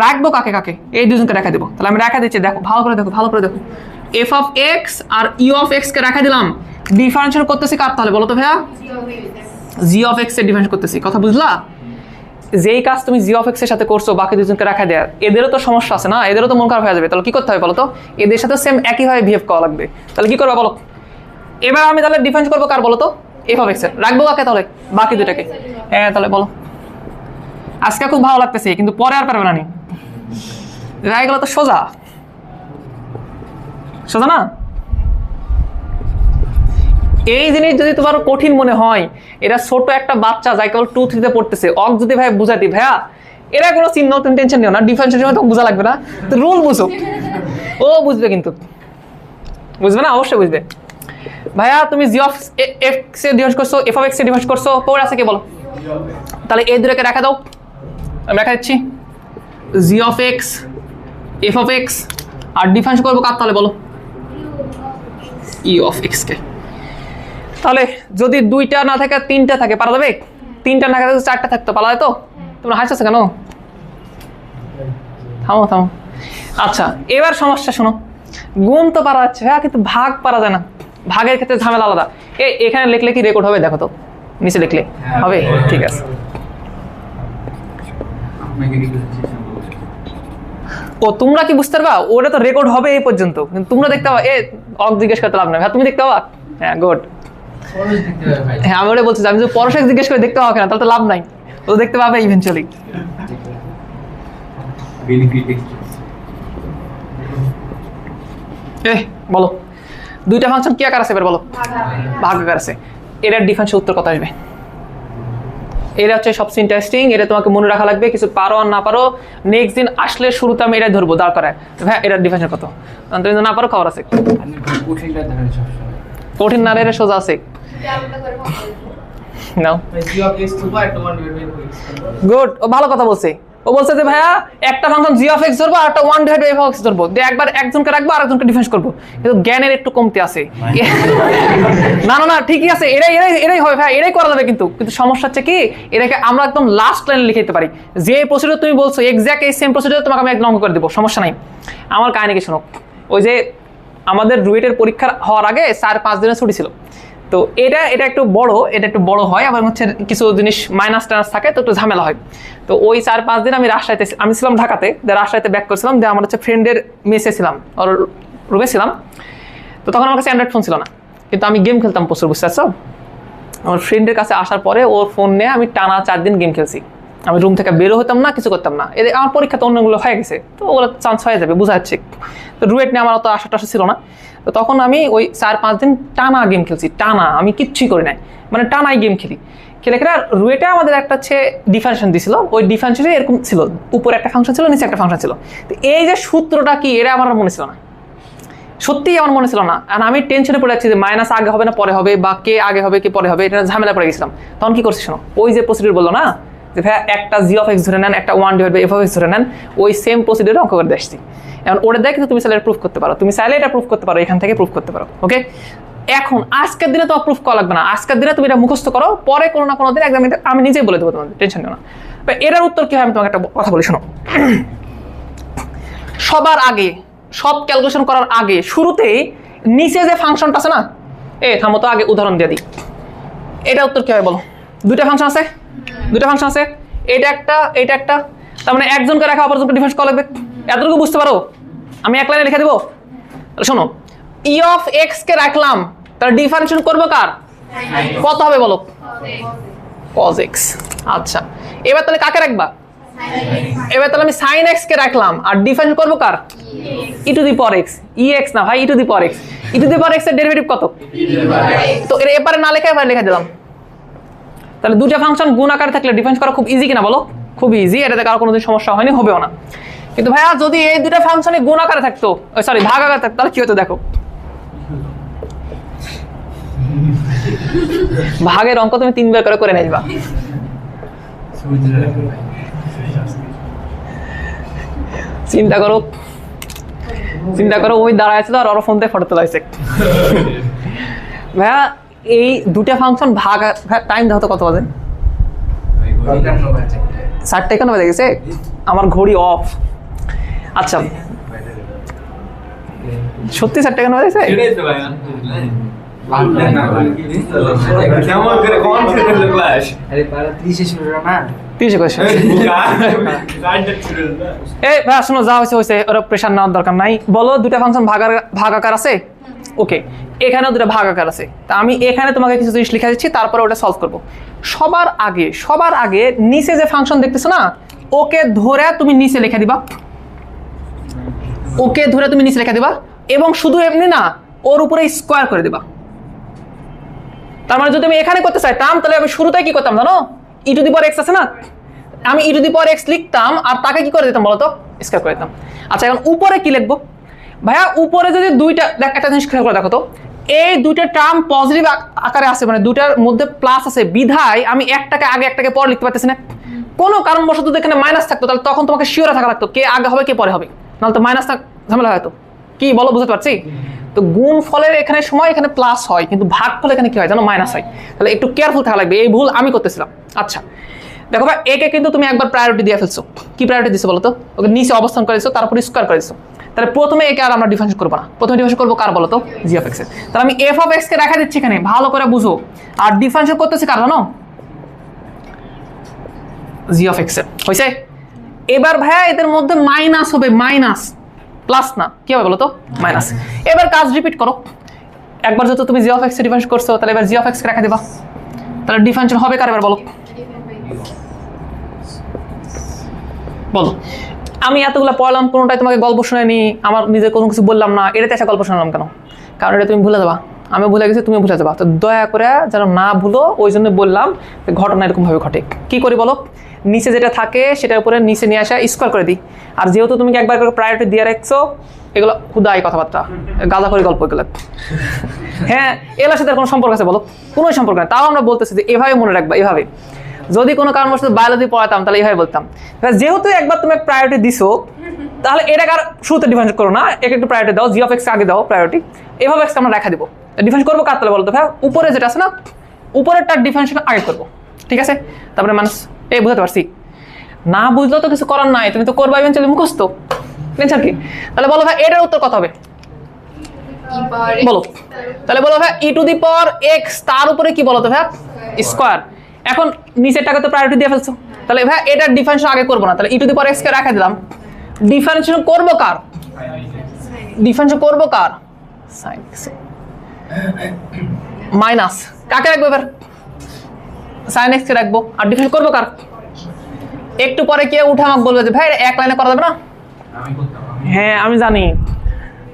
রাখবো কাকে কাকে? এই দুজনকে রেখে দেবো। তাহলে আমি রেখে দিচ্ছি, দেখো ভালো করে দেখো, ভালো করে দেখো, এফ অফ এক্স আর ইউ অফ এক্স কে রেখে দিলাম, ডিফারেন্সিয়েট করতেছি কার তাহলে বলো তো ভাইয়া? জি অফ এক্স এর ডিফারেন্স করতেছি। কথা বুঝলা? যেই কাজ তুমি জি অফ এক্স এর সাথে করছো বাকি দুজনকে রাখা দেয়, এদেরও তো সমস্যা আছে না, এদেরও তো মন খারাপ হয়ে যাবে। তাহলে কি করতে হবে বলো তো? এদের সাথে সেম একইভাবে বিহেভ করা লাগবে। তাহলে কি করবা বলো? এবার আমি তাহলে ডিফারেন্স করবো কার বলো তো? এফ অফ এক্স এর। রাখবো কাকে তাহলে? বাকি দুটাকে। হ্যাঁ, তাহলে বলো। আজকে খুব ভালো লাগতেছে, কিন্তু পরে আর পারবে না নি। এগুলো তো সোজা। সোজা না? এই জিনিস যদি তোমার কঠিন মনে হয়, এটা ছোট একটা বাচ্চা যাই কেবল 2-3 পড়তেছে, অক যদি ভাই বুঝাতি ভাইয়া এরা কোনো চিহ্ন, তুমি টেনশন নিও না, ডিফারেন্সিয়েশন তো বোঝা লাগবে না, তো রুল বুঝো, ও বুঝবে, কিন্তু বুঝবে না, অবশ্যই বুঝবে। ভাইয়া তুমি জি অফ এক্স এ ডিফারেন্স করছো, F of x a difference করছো, পড়ে আছে কে বলো? তাহলে এই দুটোকে রেখা দাও, আমি রেখা দিচ্ছি, g of x, f of x, আর ডিফারেন্স করবো কার তাহলে বলো? ই অফ এক্স কে। তাহলে যদি 2টা না থাকে 3টা থাকে, পারা যাবে? 3টা না থাকে 4টা থাকতো, পালা যায় তো? তোমরা হাসছো কেন? থামো থামো। আচ্ছা, এবার সমস্যা শোনো, গুণ তো পারা যাচ্ছে হ্যাঁ, কিন্তু ভাগ পারা যায় না। ভাগের ক্ষেত্রে ঝামেলা আলাদা। এখানে লিখলে কি রেকর্ড হবে? দেখো তো, নিচে লিখলে হবে? ঠিক আছে। ও তোমরা কি বুঝতে পারবা? ওটা তো রেকর্ড হবে এই পর্যন্ত, কিন্তু তোমরা দেখতে পাবা, অক জিজ্ঞেস করতে লাভ নাই, হ্যাঁ তুমি দেখতে পাবা? হ্যাঁ গুড। হ্যাঁ আমি ওটা বলছি, আমি যদি পরশেষ জিজ্ঞেস করে দেখতে পাবো কেনা, তাহলে তো লাভ নাই, ও দেখতে পাবে ইভেনচুয়ালি। বলো 2টা ফাংশন কি আকার আছে এবার বলো? ভাগ আকার আছে। এটার ডিফারেন্সের উত্তর কত আসবে? এটা হচ্ছে সবচেয়ে ইন্টারেস্টিং, এটা তোমাকে মনে রাখা লাগবে, কিছু পারো আর না পারো নেক্সট দিন আসলে শুরুতে আমি এটা ধরবো দাঁড় করায়, ভাই এটার ডিফারেন্স কত? তুমি না পারো খবর আছে, কঠিন না রে, সোজা আছে। নাও গুড, ও ভালো কথা বলছে। ও বলছে যে ভাইয়া একটা ফাংশন জি অফ এক্স ধরবো আর একটা 1/f অফ এক্স ধরবো, দিয়ে একবার একজনকে রাখবো আর একজনকে ডিফারেন্স করবো, কিন্তু জ্ঞানের একটু কমতি আছে। না না না ঠিকই আছে, এটাই হয় ভাই, এটাই করা যাবে, কিন্তু সমস্যা হচ্ছে কি, এটাকে আমরা একদম লাস্ট লাইনে লিখে দিতে পারি, যে প্রসিডিউর তুমি বলছো এক্স্যাক্ট এই সেম প্রসিডিউর তোমাকে আমি একদম অঙ্ক করে দেবো, সমস্যা নাই। আমার কাহিনীকে শোনো, ওই যে আমাদের রুয়েটের পরীক্ষা হওয়ার আগে 4-5 দিনের ছুটি ছিল, তো এটা একটু বড় হয়, আবার হচ্ছে কিছু জিনিস মাইনাস টাইনাস থাকে, তো একটু ঝামেলা হয়। তো ওই 4-5 দিন আমি রাজশাহীতে, আমি ছিলাম ঢাকাতে, রাজশাহীতে ব্যাক করেছিলাম, যে আমার হচ্ছে ফ্রেন্ডের মেসে ছিলাম, ওর রুমে ছিলাম। তো তখন আমার কাছে অ্যান্ড্রয়েড ফোন ছিল না, কিন্তু আমি গেম খেলতাম প্রচুর, বুঝতে পারছো? আমার ফ্রেন্ডের কাছে আসার পরে ওর ফোন নিয়ে আমি টানা 4 দিন গেম খেলছি, আমি রুম থেকে বেরো হতাম না, কিছু করতাম না। আমার পরীক্ষা তো অন্যগুলো হয়ে গেছে, তো ওগুলো চান্স হয়ে যাবে, বোঝা যাচ্ছে। তো রুয়েট নিয়ে আমার অত আশা টাশা ছিল না। তো তখন আমি ওই 4-5 দিন টানা গেম খেলছি, টানা, আমি কিচ্ছুই করি নাই, মানে টানাই গেম খেলে রুয়েটে আমাদের একটা হচ্ছে ডিফারেন্সিয়েশন দিছিল, ওই ডিফারেন্সিয়েশন এরকম ছিল, উপরে একটা ফাংশন ছিল, নিচে একটা ফাংশন ছিল। তো এই যে সূত্রটা কি, এটা আমার মনে ছিল না, সত্যিই আমার মনে ছিল না। আর আমি টেনশনে পড়ে যাচ্ছি যে মাইনাস আগে হবে না পরে হবে, বা কে আগে হবে কে পরে হবে, এটা ঝামেলা পড়ে গেছিলাম। তখন কি করছি শোনো, ওই যে প্রসিডিউর বললো না যে ভাই একটা জি অফ এক্স ধরে নেন, একটা 1/f অফ এক্স ধরে নেন, ওই সেম প্রসিডিউরে অঙ্ক করে আসছি। এখন ওটা দেখে তুমি চাইলে প্রুফ করতে পারো, তুমি চাইলে এটা প্রুফ করতে পারো, এখান থেকে প্রুফ করতে পারো। ওকে, এখন আজকের দিনে তোমার প্রুফ করা লাগবে না, আজকের দিনে তুমি এটা মুখস্থ করো, পরে কোনো না কোনো দিন একদম আমি নিজেই বলে দেবো, তোমাদের টেনশন নিও না। এটার উত্তর কি হয় আমি তোমাকে একটা কথা বলি শোনো। সবার আগে, সব ক্যালকুলেশন করার আগে শুরুতেই নিচে যে ফাংশনটা আছে না, থামো তো, আগে উদাহরণ দিয়ে দিই। এটা উত্তর কি হয় বলো? 2টা ফাংশন আছে, এটা একটা, তার মানে একজনকে রাখা অপরজনকে ডিফারেন্স করা লাগবে, এতটুকু বুঝতে পারো? আমি এক লাইনে লিখে দেবো। শোনো, ই অফ এক্স কে রাখলাম, তার ডিফারেন্সিয়েশন করবো কার? কত হবে বলো? cos x। আচ্ছা, এবার তাহলে কাকে রাখবা? এবার তাহলে আমি sin x কে রাখলাম, আর ডিফারেন্স করব কার? e two the power x, ex না ভাই, e two the power x। e two the power x এর ডেরিভেটিভ কত? তো এর এবারে না লেখা এবারে লিখে দিলাম। তাহলে 2টা ফাংশন গুণ আকারে থাকলে ডিফারেন্স করা খুব ইজি কিনা বলো? খুব ইজি, এটাতে কারো কোনোদিন সমস্যা হয়নি, হবেও না। কিন্তু ভাইয়া যদি এই 2টা ফাংশনে গুণ আকারে থাকতো, সরি ভাগ আকারে থাকতো, তাহলে কি হতো দেখো। ভাগের অঙ্ক তুমি 3 বার করে নেবা। চিন্তা করো, ওই দাঁড়ায় আছে আর ওর ফোন থেকে ফটো তোলা হয়েছে। ভাইয়া এই 2টা ফাংশন ভাগ, টাইম দেখো তো কত বাজে? 7:51 বেজে গেছে, আমার ঘড়ি অফ। আচ্ছা সত্যি 7:51 বেজেছে? শোনো, যা হয়েছে ওরা প্রেশার নেওয়ার দরকার নাই। বলো 2টা ফাংশন ভাগ আকার আছে? ওকে, এখানেও 2টা ভাগ আকার আছে। তা আমি এখানে তোমাকে কিছু জিনিস লিখে দিচ্ছি, তারপরে ওটা সলভ করবো। সবার আগে নিচে যে ফাংশন দেখতেছো না, ওকে ধরে তুমি নিচে লিখে দিবা, এবং শুধু এমনি না, ওর উপরে স্কোয়ার করে দিবা। তার মানে যদি আমি এখানে করতে চাইতাম তাহলে আমি শুরুতে কি করতাম জানো, ই টু দি পাওয়ার এক্স আছে না, আমি ই টু দি পাওয়ার এক্স লিখতাম আর তাকে কি করে দিতাম বলতো, স্কোয়ার করে দিতাম। আচ্ছা এখন উপরে কি লিখবো ভাইয়া, উপরে যদি দুইটা দেখ, একটা জিনিস খেয়াল করে দেখো তো, এই দুইটা টার্ম পজিটিভ আকারে আছে, মানে দুইটার মধ্যে প্লাস আছে বিধায় আমি একটাকে আগে একটাকে পরে লিখতে পারতেছি না। কোনো কারণবশত যদি এখানে মাইনাস থাকতো তাহলে তখন তোমাকে শিওরে থাকা লাগতো কে আগে হবে কে পরে হবে, নাহলে তো মাইনাস ঝামেলা হয়তো। কি বলো, বুঝতে পারছি? তো গুণ ফলের এখানে সময় এখানে প্লাস হয়, কিন্তু ভাগ ফলে এখানে কি হয় জানো, মাইনাস হয়। তাহলে একটু কেয়ারফুল থাকা লাগবে, এই ভুল আমি করতেছিলাম। আচ্ছা দেখো ভাই, একে কিন্তু তুমি একবার প্রায়োরিটি দিয়ে ফেলছো। কি প্রায়োরিটি দিছো বলো তো, ওকে নিচে অবস্থান করেছো, তারপর স্কোয়ার করেছো। তাহলে প্রথমে একে আর আমরা ডিফারেন্স করবো না, প্রথমে ডিফারেন্স করবো কার বলো তো, জি অফ এক্স এর। তাহলে আমি এফ অফ এক্স কে রেখা দিচ্ছি এখানে, ভালো করে বুঝো। আর ডিফারেন্স করতেছি কার জানো, জি অফ এক্স এর। হয়েছে? এবার ভাইয়া এদের মধ্যে মাইনাস হবে, মাইনাস প্লাস না, কি হবে বলো তো, মাইনাস। এবার কাজ রিপিট করো, একবার যেহেতু তুমি জি অফ এক্স এর ডিফারেন্স করছো, তাহলে এবার জি অফ এক্স কে রেখা দিবা। তাহলে ডিফারেন্স হবে কার এবার বলো, বলো। আমি এতগুলো পড়লাম, কোনোটাই তোমাকে গল্প শুনাইনি, আমার নিজে কোনো কিছু বললাম না, এটাতে এসে গল্প শোনালাম কেন? কারণ এটা তুমি ভুলে যাবা, আমি ভুলে গেছি, তুমি ভুলে যাবা। তো দয়া করে যেন না ভুলো, ওই জন্য বললাম ঘটনা এরকমভাবে ঘটে। কি করি বলো, নিচে যেটা থাকে সেটার উপরে নিচে নিয়ে আসা স্কোয়ার করে দিই। আর যেহেতু তুমি একবার করে প্রায়োরিটি দিয়ে রাখছো, এগুলো হুদাই কথাবার্তা, গাঁজা করে গল্প এগুলো। হ্যাঁ, এগুলোর সাথে কোনো সম্পর্ক আছে বলো? কোনো সম্পর্ক নেই। তাও আমরা বলতেছি যে এভাবে মনে রাখবা, এভাবে। যদি কোনো কারণবশত বায়োলজি পড়াতাম তাহলে এইভাবে বলতাম। যেহেতু একবার তুমি প্রায়োরিটি দিছো, তাহলে এটাকে আর শুরুতে ডিফারেন্স করো না, একে একটু প্রায়োরিটি দাও, জি অফ এক্স আগে দাও প্রায়োরিটি, এভাবে এক্স আমরা রেখা দিব। ডিফারেন্স করবো কার তাহলে বলো তো ভাই, উপরে যেটা আছে না, উপরেরটার ডিফারেন্স আগে করবো, ঠিক আছে? তারপরে মানুষ এই বুঝতে পারছি, না বুঝলেও তো কিছু করার নাই, তুমি তো করবা ইভেনচুয়ালি, মুখস্থ টেনশন কি। তাহলে বলো ভাই এটার উত্তর কত হবে বলো, তাহলে বলো ভাই ই টু দি পাওয়ার এক্স, তার উপরে কি বলো তো ভাই, স্কোয়ার। এখন নিচেরটাকে তো প্রায়োরিটি দিয়ে ফেলছো, তাহলে ভাই এটার ডিফারেন্স আগে করবো না, তাহলে ই টু দি পাওয়ার এক্স কে রাখা দিলাম। ডিফারেন্স করবো কার, ডিফারেন্স করবো কার, সাইন এক্স মাইনাস কাকে রাখবো এবার, সাইন এক্স কে রাখবো। আর ডিফারেন্স করবো কার, একটু পরে কে উঠে আমাকে বলবে যে ভাই এক লাইনে করা যাবে না। হ্যাঁ আমি জানি,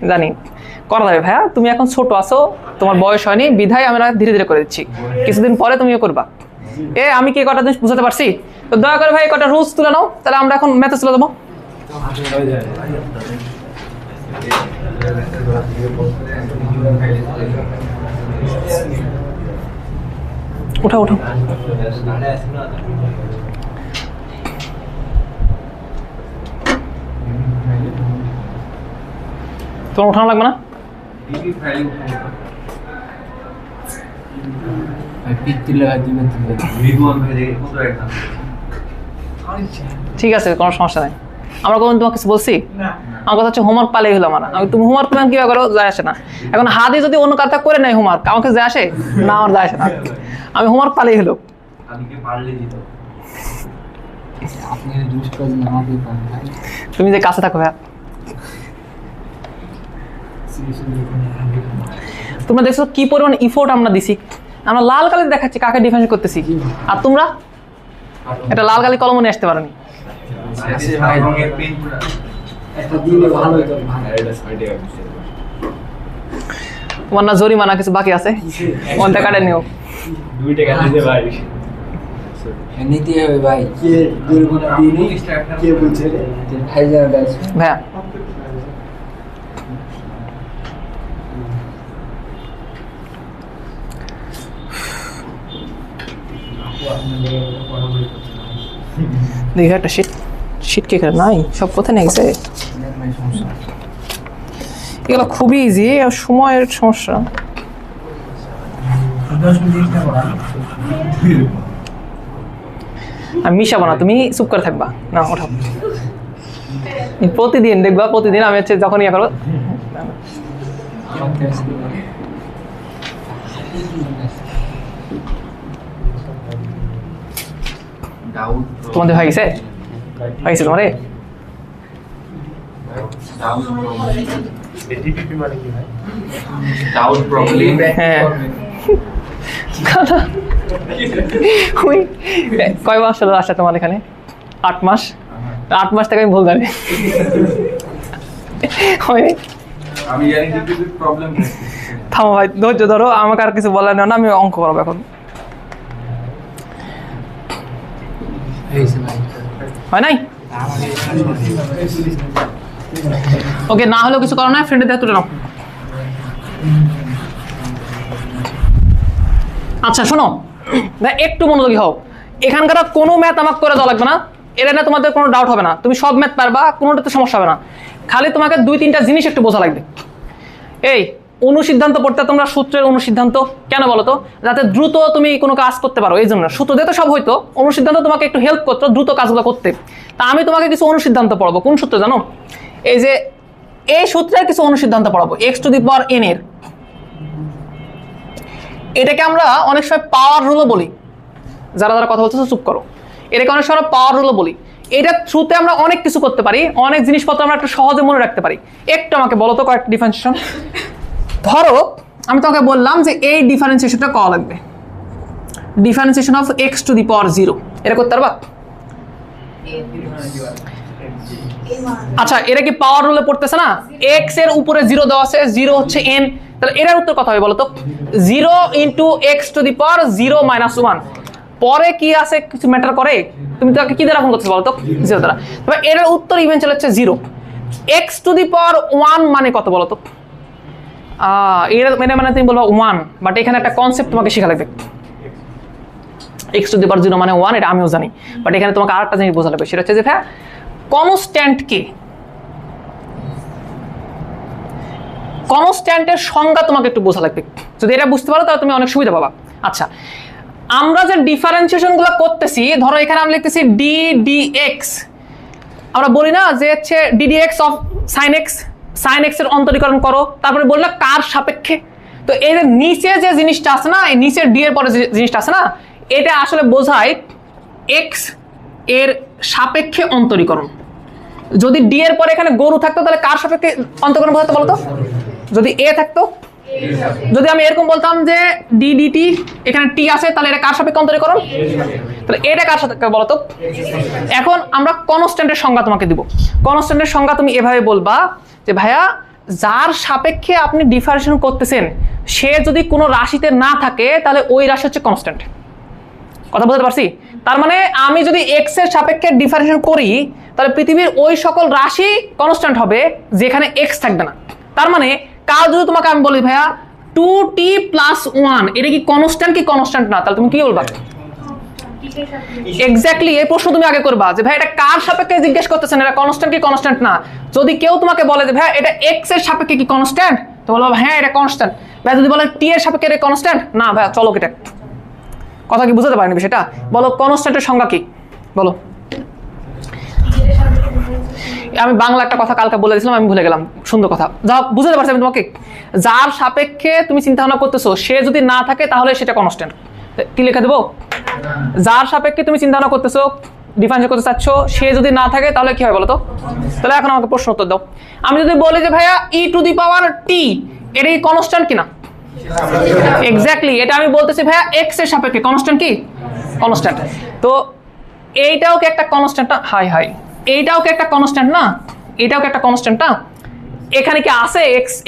জানি করা যাবে ভাইয়া, তুমি এখন ছোট আছো, তোমার বয়স হয়নি, বিধায় আমরা ধীরে ধীরে করে দিচ্ছি, কিছুদিন পরে তুমিও করবা। আমি কি কটা জিনিস বুঝাতে পারছি? তো দয়া করে ভাই কটা রুলস তুলে নাও, তাহলে আমরা এখন ম্যাথে চলে যাবো। উঠা উঠা, তোমার উঠানো লাগবে না। ঠিক আছে, কোনো সমস্যা নাই, আমরা কোনো তোমাকে কিছু বলছি? আমার কথা হচ্ছে হোমওয়ার্ক পালেই হলো আমার, আমি তুমি হোমওয়ার্ক তুমি কিভাবে করো যায় আসে না। এখন হাতে যদি অন্য কারটা করে নেয় হোমওয়ার্ক, আমাকে যায় আসে না, আমার যায় আসে না, আমি হোমওয়ার্ক পালেই হলো। তুমি যে কাছে থাকো ভাইয়া, তোমরা দেখছো কি পরিমাণ ইফোর্ট আমরা দিছি, আমরা লাল কালি দেখাচ্ছি কাকে ডিফেন্স করতেছি, আর তোমরা এটা লাল কালি কলম নিয়ে আসতে পারোনি। তোমার না জরিমানা কিছু বাকি আছে, কোনটা কাটে নিও, 2 টাকা দিতে ভাই, নিতে হবে ভাই, কে জরিমানা দিইনি, কে বলছে ভাই যা গাইস ভাইয়া দেখি একটা শীত কে করে নাই, সব কোথায় নিয়ে গেছে, এগুলো খুবই ইজি, আর সময়ের সমস্যা। আমি মিশাবো না, তুমি চুপ করে থাকবা না, ওঠাও। প্রতিদিন দেখবা, প্রতিদিন আমি হচ্ছে যখন ইয়ে করবো, তোমাদের হয়ে গেছে, হয়ে গেছে তোমারে। হ্যাঁ কয় মাস হলো আসা তোমার এখানে? 8 মাস। 8 মাস থেকে আমি ভুল জানি হয়নি, আমি জানি কিন্তু প্রবলেম থামো ভাই, ধৈর্য ধরো, আমাকে আর কিছু বলার নেই না, আমি অঙ্ক করবো এখন। হয় নাই? ওকে, না হলেও কিছু করো না, ফ্রেন্ডের দেখ তুলে নাও। আচ্ছা শোনো ভাই, একটু মনোযোগী হও। এখানকার কোনো ম্যাথ আমাকে করে দেওয়া লাগবে না, এটা না তোমাদের কোনো ডাউট হবে না, তুমি সব ম্যাথ পারবা, কোনোটাতে সমস্যা হবে না। খালি তোমাকে 2-3টা জিনিস একটু বোঝা লাগবে। এই অনুসিদ্ধান্ত পড়তে তোমরা, সূত্রের অনুসিদ্ধান্ত কেন বলো তো? যাতে দ্রুত তুমি কোনো কাজ করতে পারো, এই জন্য। সূত্র দিয়ে তো সব হইতো, অনুসিদ্ধান্ত তোমাকে একটু হেল্প করতো দ্রুত কাজগুলো করতে। তা আমি তোমাকে কিছু অনুসিদ্ধান্ত পড়াবো। কোন সূত্র জানো? এই যে এই সূত্রের কিছু অনুসিদ্ধান্ত পড়াবো, x⁴n এর। এটাকে আমরা অনেক সময় পাওয়ার রুলও বলি। যারা যারা কথা বলতেছো চুপ করো। এটাকে অনেক সময় পাওয়ার রুলও বলি। এটার থ্রুতে আমরা অনেক কিছু করতে পারি, অনেক জিনিসপত্র আমরা একটু সহজে মনে রাখতে পারি। একটু আমাকে বলো তো কয়েকটা ডিফারেন্সিয়েশন। ধরো আমি তোমাকে বললাম যে এই ডিফারেন্সিয়েশনটা করা লাগবে, ডিফারেন্সিয়েশন অফ x⁴0। এটা করতে পারবা? আচ্ছা, এটা কি পাওয়ার রুলে পড়তেছে না? x এর উপরে 0 দেওয়া আছে, 0 হচ্ছে n, তাহলে এটার উত্তর কত হবে বলো তো? 0 × x⁴0 - 1। পরে কি আছে কিছু ম্যাটার করে? তুমি তাকে কি দ্বারা গুণ করতেছো বলো তো? 0 দ্বারা। তবে এটার উত্তর ইভেন্চুয়ালি হচ্ছে 0। x⁴1 মানে কত বলো তো? এটা মানে তুমি বলবা 1, বাট এখানে একটা কনসেপ্ট তোমাকে শেখা লাগবে। x⁴0 মানে 1, এটা আমিও জানি, বাট এখানে তোমাকে আরেকটা জিনিস বোঝা লাগবে। সেটা হচ্ছে যে হ্যাঁ, কনস্ট্যান্টকে, কনস্ট্যান্টের সংজ্ঞা তোমাকে একটু বোঝা লাগবে। যদি এটা বুঝতে পারো তাহলে তুমি অনেক সুবিধা পাবা। আচ্ছা, আমরা যে ডিফারেন্সিয়েশন গুলো করতেছি, ধরো এখানে আমরা লিখতেছি ddx, আমরা বলি না যে হচ্ছে ddx of sin x, sin x এর অন্তরীকরণ করো, তারপরে বললাম কার সাপেক্ষে। তো এই যে নিচে যে জিনিসটা আছে না, এই নিচের d এর পরে যে জিনিসটা আছে না, এটা আসলে বোঝায় x এর সাপেক্ষে অন্তরীকরণ। যদি d এর পরে এখানে গরু থাকতো তাহলে কার সাপেক্ষে অন্তরীকরণ বোঝাতো বলতো? যদি a থাকতো, যদি আমি এরকম বলতাম যে d dt, এখানে t আছে, তাহলে এটা কার সাপেক্ষে অন্তরীকরণ? তাহলে এটা কার সাপেক্ষে বলতো? এখন আমরা কনস্ট্যান্টের সংজ্ঞা তোমাকে দিব। কনস্ট্যান্টের সংজ্ঞা তুমি এভাবে বলবা যে ভাইয়া, যার সাপেক্ষে আপনি ডিফারেন্সিয়েশন করতেছেন সে যদি কোনো রাশিতে না থাকে তাহলে ওই রাশি হচ্ছে কনস্ট্যান্ট। কথা বলতে পারছি? তার মানে আমি যদি x এর সাপেক্ষে ডিফারেন্সিয়েশন করি তাহলে পৃথিবীর ওই সকল রাশি কনস্ট্যান্ট হবে যেখানে x থাকবে না। তার মানে কাল যদি তোমাকে আমি বলি ভাইয়া 2t + 1, এটা কি কনস্ট্যান্ট কি কনস্ট্যান্ট না, তাহলে তুমি কি বলবা? এক্স্যাক্টলি এই প্রশ্ন তুমি আগে করবা যে ভাই এটা কার সাপেক্ষে জিজ্ঞেস করতেছেন, এটা কনস্ট্যান্ট কি কনস্ট্যান্ট না। যদি কেউ তোমাকে বলে যে ভাই এটা x এর সাপেক্ষে কি কনস্ট্যান্ট, তো বলবা হ্যাঁ এটা কনস্ট্যান্ট। ভাই যদি বলে t এর সাপেক্ষে এটা কনস্ট্যান্ট না, ভাই চলো এটা কথা কি বুঝতে পারিনি সেটা বলো। কনস্ট্যান্টের সংজ্ঞা কি বলো? আমি বাংলা একটা কথা কালকে বলে দিয়েছিলাম, আমি ভুলে গেলাম, সুন্দর কথা, যা বুঝতে পারছি আমি তোমাকে। যার সাপেক্ষে তুমি চিন্তা ভাবনা করতেছো সে যদি না থাকে তাহলে সেটা কনস্ট্যান্ট। কি লিখে দেবো? যার সাপেক্ষে তুমি চিন্তা ভাবনা করতেছো, ডিফারেন্সিয়েট করতে চাচ্ছ, সে যদি না থাকে তাহলে কি হয় বলো তো? তাহলে এখন আমাকে প্রশ্ন উত্তর দাও। আমি যদি বলি যে ভাইয়া e⁴t, এটা কি কনস্ট্যান্ট কিনা? এক্স্যাক্টলি, এটা আমি বলতেছি ভাইয়া x এর সাপেক্ষে কনস্ট্যান্ট কি? কনস্ট্যান্ট। তো এইটাও কি একটা কনস্ট্যান্ট না? হাই হাই, এইটাও কি একটা কনস্ট্যান্ট না? এটাও কি একটা কনস্ট্যান্ট না? এখানে কি আছে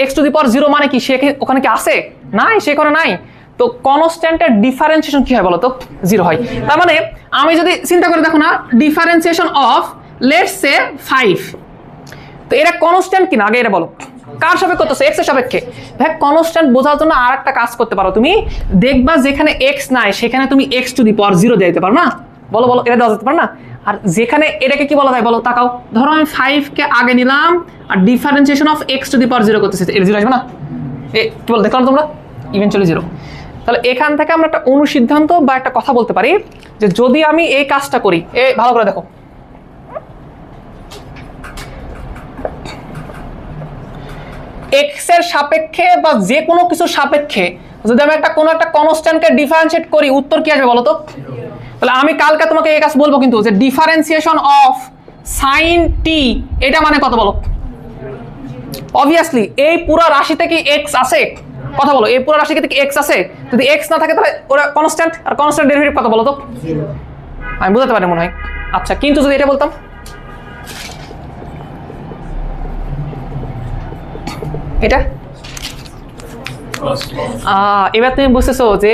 x⁴0 মানে কি সে ওখানে কি আছে? নাই, সেখানে নাই। তো কনস্ট্যান্টের ডিফারেন্সিয়েশন কি হয় বলো তো? 0 হয়। তার মানে আমি যদি চিন্তা করে দেখো না, ডিফারেন্সিয়েশন অফ লেটস সে 5, তো এটা কনস্ট্যান্ট কিনা আগে এটা বলো। কার সাপেক্ষে করতেছে? x এর সাপেক্ষে। ভাই কনস্ট্যান্ট বোঝার জন্য আর একটা কাজ করতে পারো, তুমি দেখবা যেখানে x নাই সেখানে তুমি x⁴0 দিয়ে দিতে পারো না? বলো বলো, এটা দেওয়া যেতে পারে না? আর যেখানে এটাকে কি বলা যায় বলো, তাকাও। ধরো আমি 5 কে আগে নিলাম আর ডিফারেন্সিয়েশন অফ x⁴0 করতেছি, এটা 0 আসবে না? কি বল, দেখলাম তোমরা ইভেন্চুয়ালি 0। তাহলে এখান থেকে আমরা একটা অনুসিদ্ধান্ত বা একটা কথা বলতে পারি যে যদি আমি এই কাজটা করি, ভালো করে দেখো, x এর সাপেক্ষে বা যে কোনো কিছুর সাপেক্ষে যদি আমি কোনো একটা কনস্ট্যান্টকে ডিফারেন্সিয়েট করি, উত্তর কি আসবে বলো তো? তাহলে আমি কালকে তোমাকে এই কাজ বলবো কিন্তু যে ডিফারেন্সিয়েশন অফ sin t, এটা মানে কত বলো? অবভিয়াসলি এই পুরো রাশিতে কি x আছে? কথা বলো, এই পুরো রাশিতে কি x আছে? যদি x না থাকে তাহলে ওরা কনস্ট্যান্ট, আর কনস্ট্যান্ট ডেরিভেটিভ কত বলো তো? 0। আমি বুঝাতে পারি মনে হয়। আচ্ছা, কিন্তু যদি এটা বলতাম এটা এবার তুমি বুঝতেছো যে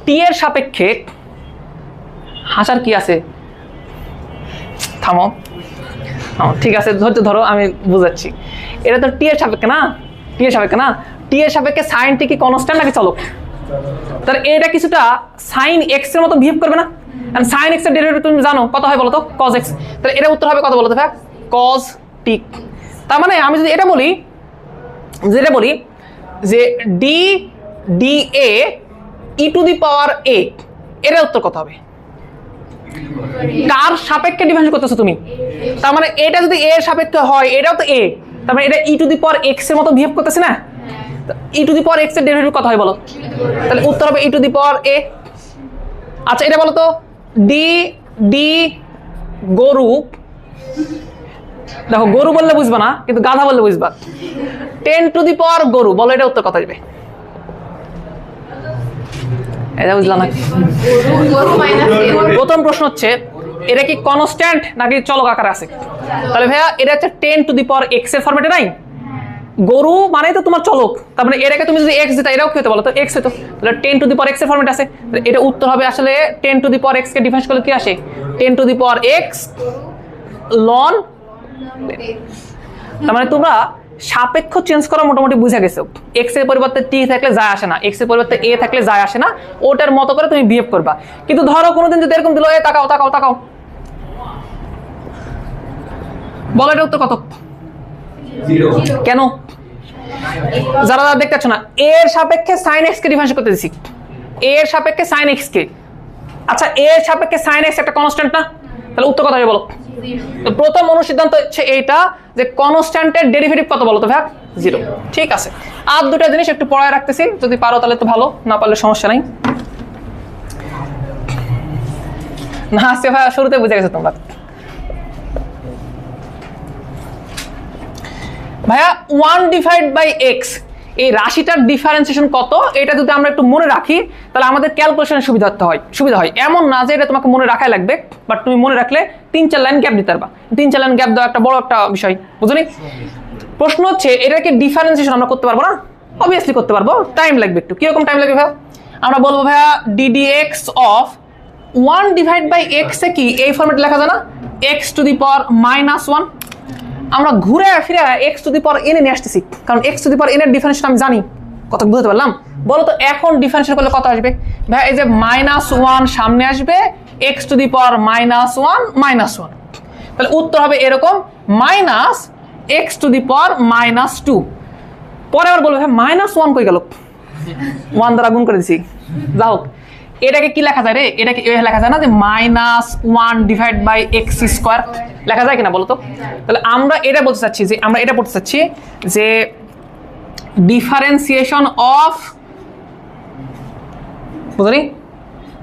টি এর সাপেক্ষে হাসার কি আছে। থামো, ঠিক আছে, ধৈর্য ধরো, আমি বুঝাচ্ছি। এটা তো টি এর সাপেক্ষে না, টি এর সাপেক্ষে না, টি এর সাপেক্ষে সাইন টি কি কনস্ট্যান্ট নাকি চলক? তাহলে এটা কিছুটা সাইন এক্স এর মতো বিহেভ করবে না? এন্ড সাইন এক্স এর ডেরিভেটিভ তুমি জানো কত হয় বলো তো? cos x। তাহলে এটা উত্তর হবে কত বলো তো ভাই? cos t। তার মানে আমি যদি এটা বলি, যে d d a e to the power a, এর উত্তর কত হবে? কার সাপেক্ষে ডিফারেন্স করতেছো তুমি? তার মানে এটা যদি এ এর সাপেক্ষে হয়, এটাও তো এ, তার মানে এটা ই টু দি পাওয়ার এক্স এর মতো বিহেভ করতেছে না? ই টু দি পাওয়ার এক্স এর ডেরিভেটিভ কত হয় বলো? তাহলে উত্তর হবে ই টু দি পাওয়ার এ। আচ্ছা এটা বলো তো, ডি ডি গরু, দেখো গরু বললে বুঝবা না, কিন্তু গাধা বললে বুঝবা। 10 টু দি পাওয়ার গরু, বলো এটা উত্তর কত আসবে? এটা বুঝলাম না। প্রথম প্রশ্ন হচ্ছে এটা কি কনস্ট্যান্ট নাকি চলক আকারে আছে? তাহলে ভাইয়া এটা হচ্ছে 10 টু দি পাওয়ার এক্স এর ফরম্যাটে নাই। গরু মানে তো তোমার চলক, তার মানে এটাকে তুমি যদি এক্স দিতা এটাও কি হতো বলো তো? এক্স হতো। তাহলে 10 টু দি পাওয়ার এক্স এর ফরম্যাট আছে, এটা উত্তর হবে আসলে 10 টু দি পাওয়ার এক্স কে ডিফারেন্স করলে কি আসে? 10 টু দি পাওয়ার এক্স লন। তার মানে তোমরা সাপেক্ষ চেঞ্জ করা মোটামুটি বুঝে গেছো। এক্স এর পরিবর্তে টি থাকলে যায় আসে না, এক্স এর পরিবর্তে এ থাকলে যায় আসে না, ওটার মতো করে তুমি বিহেভ করবা। কিন্তু ধরো কোনোদিন যদি এরকম দিল, এ তাকাও তাকাও তাকাও, বলো এটা উত্তর কত? কেন? যারা দেখতে পাচ্ছ না, এ এর সাপেক্ষে সাইন এক্স কে ডিফারেন্স করতে দিছি, এ এর সাপেক্ষে সাইন এক্স কে। আচ্ছা এ এর সাপেক্ষে সাইন এক্স একটা কনস্ট্যান্ট না? তাহলে উত্তর কত হবে বলো? তো প্রথম অনুসিদ্ধান্ত হচ্ছে এইটা যে কনস্ট্যান্টের ডেরিভেটিভ কত বলো তো ভাই? 0। ঠিক আছে, আর দুটো জিনিস একটু পড়ায় রাখতেছি, যদি পারো তাহলে তো ভালো, না পারলে সমস্যা নাই। না আজকে ভাই শুরুতে বুঝে গেছো তোমরা। ভাইয়া 1 ডিভাইড বাই এক্স, এই রাশিটার ডিফারেন্সিয়েশন কত, এটা যদি আমরা একটু মনে রাখি তাহলে আমাদের ক্যালকুলেশনের সুবিধা হয়। এমন না যে এটা তোমাকে মনে রাখাই লাগবে, বাট তুমি মনে রাখলে 3-4 লাইন গ্যাপ দিতে পারবা। 3-4 লাইন গ্যাপ দেওয়া একটা বড় একটা বিষয়, বুঝলি? প্রশ্ন হচ্ছে এটাকে ডিফারেন্সিয়েশন আমরা করতে পারবো না? অবভিয়াসলি করতে পারবো, টাইম লাগবে একটু। কিরকম টাইম লাগবে ভাইয়া? আমরা বলবো ভাইয়া ddx of 1 divide by x এ কি এই ফরম্যাটে লেখা যায় না? X to the power -1। আমরা ঘুরে ফিরে x to the power n নিয়ে আসতেছি, কারণ x to the power n এর ডিফারেন্সটা আমি জানি। কত বুঝতে পারলাম বলো তো? এখন ডিফারেন্সিয়েট করলে কত আসবে ভাই? এই যে -1 সামনে আসবে, এক্স টু দি পাওয়ার -1। তাহলে উত্তর হবে এরকম এক্স টু দি পাওয়ার -2। পরে আবার বলবে ভাই -1 কই গেল? 1 দ্বারা গুণ করে দিছি। যাই হোক, এটাকে কি লেখা যায় রে? এটাকে লেখা যায় না যে -1 ডিভাইড বাই এক্স স্কোয়ার, লেখা যায় কিনা বলো তো? তাহলে আমরা এটা বলতে চাচ্ছি যে, আমরা এটা পড়তে চাচ্ছি যে ডিফারেন্সিয়েশন অফ, বুঝলি,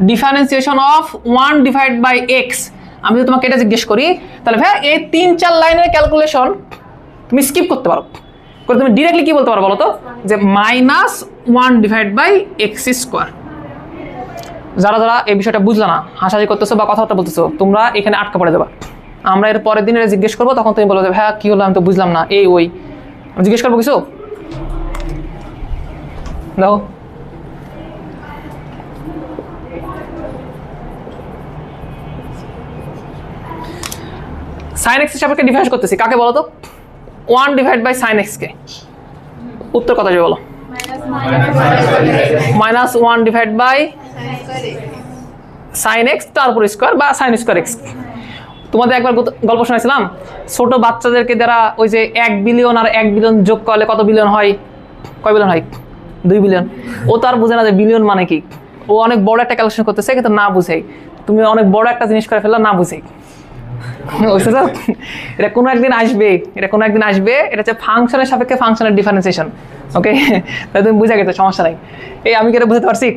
differentiation of 1 divide by x. আমি যদি তোমাকে এটা জিজ্ঞেস করি তাহলে ভাই এই 3-4 লাইনের ক্যালকুলেশন তুমি স্কিপ করতে পারো, করে তুমি ডিরেক্টলি কি বলতে পারো বলো তো? যে -1 ডিভাইড বাই এক্স স্কোয়ার। যারা যারা এই বিষয়টা বুঝলো না, হাসাহাসি করতেছো বা কথাবার্তা বলতেছো, তোমরা এখানে আটকা পড়ে যাবা। আমরা এর পরের দিন এটা জিজ্ঞেস করবো, তখন তুমি বলবে যে ভাইয়া কি হলো, আমি তো বুঝলাম না, এই ওই জিজ্ঞেস করবো কিছু। দেখো সাইন এক্স এর সাপেক্ষে ডিফারেন্স করতেছি, কাকে বলো তো? 1 ডিভাইড বাই সাইন এক্স কে। উত্তর কত যাবে বলো? -1 ডিভাইড বাই সাইন এক্স তারপর স্কোয়ার বা সাইন স্কোয়ার এক্স। তোমাদের একবার গল্প শোনাইছিলাম, ছোট বাচ্চাদেরকে যারা ওই যে 1 বিলিয়ন আর 1 বিলিয়ন যোগ করলে কত বিলিয়ন হয়? কয় বিলিয়ন হয়? 2 বিলিয়ন। ও তো আর বুঝে না যে বিলিয়ন মানে কি। ও অনেক বড় একটা ক্যালকুলেশন করতেছে, কিন্তু না বুঝেই তুমি অনেক বড় একটা জিনিস করে ফেললা, না বুঝেই। এটা কোনো একদিন আসবে, এটা হচ্ছে ফাংশনের সাপেক্ষে ফাংশনের ডিফারেন্সিয়েশন। ওকে, তাই তুমি বুঝে গেছো, সমস্যা নাই। এই আমি কি এটা বুঝতে পারছি?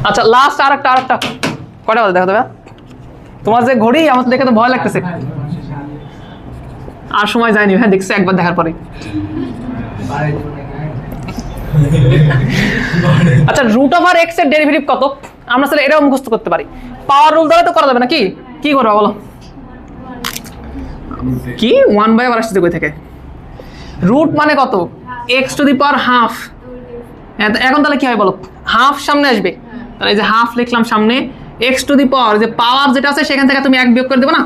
আচ্ছা লাস্ট আরেকটা কয়টা বাজে দেখো দেবে? তোমার যে ঘড়ি আমার দেখে তো ভয় লাগতেছে। আর সময় যায়নি, হ্যাঁ দেখছি একবার দেখার পরে। আচ্ছা √x এর ডেরিভেটিভ কত? আমরা আসলে এটাও মুখস্থ করতে পারি। পাওয়ার রুল দ্বারা তো করা যাবে না, কি করবো বলো? কি 1/r আসছে কই থেকে? রুট মানে কত? x to the power half. এখন তাহলে কি হয় বলো, হাফ সামনে আসবে, তাহলে এই যে হাফ লিখলাম সামনে, x টু দি পাওয়ার যে পাওয়ার যেটা আছে সেখান থেকে তুমি 1 বিয়োগ করে দেবে না?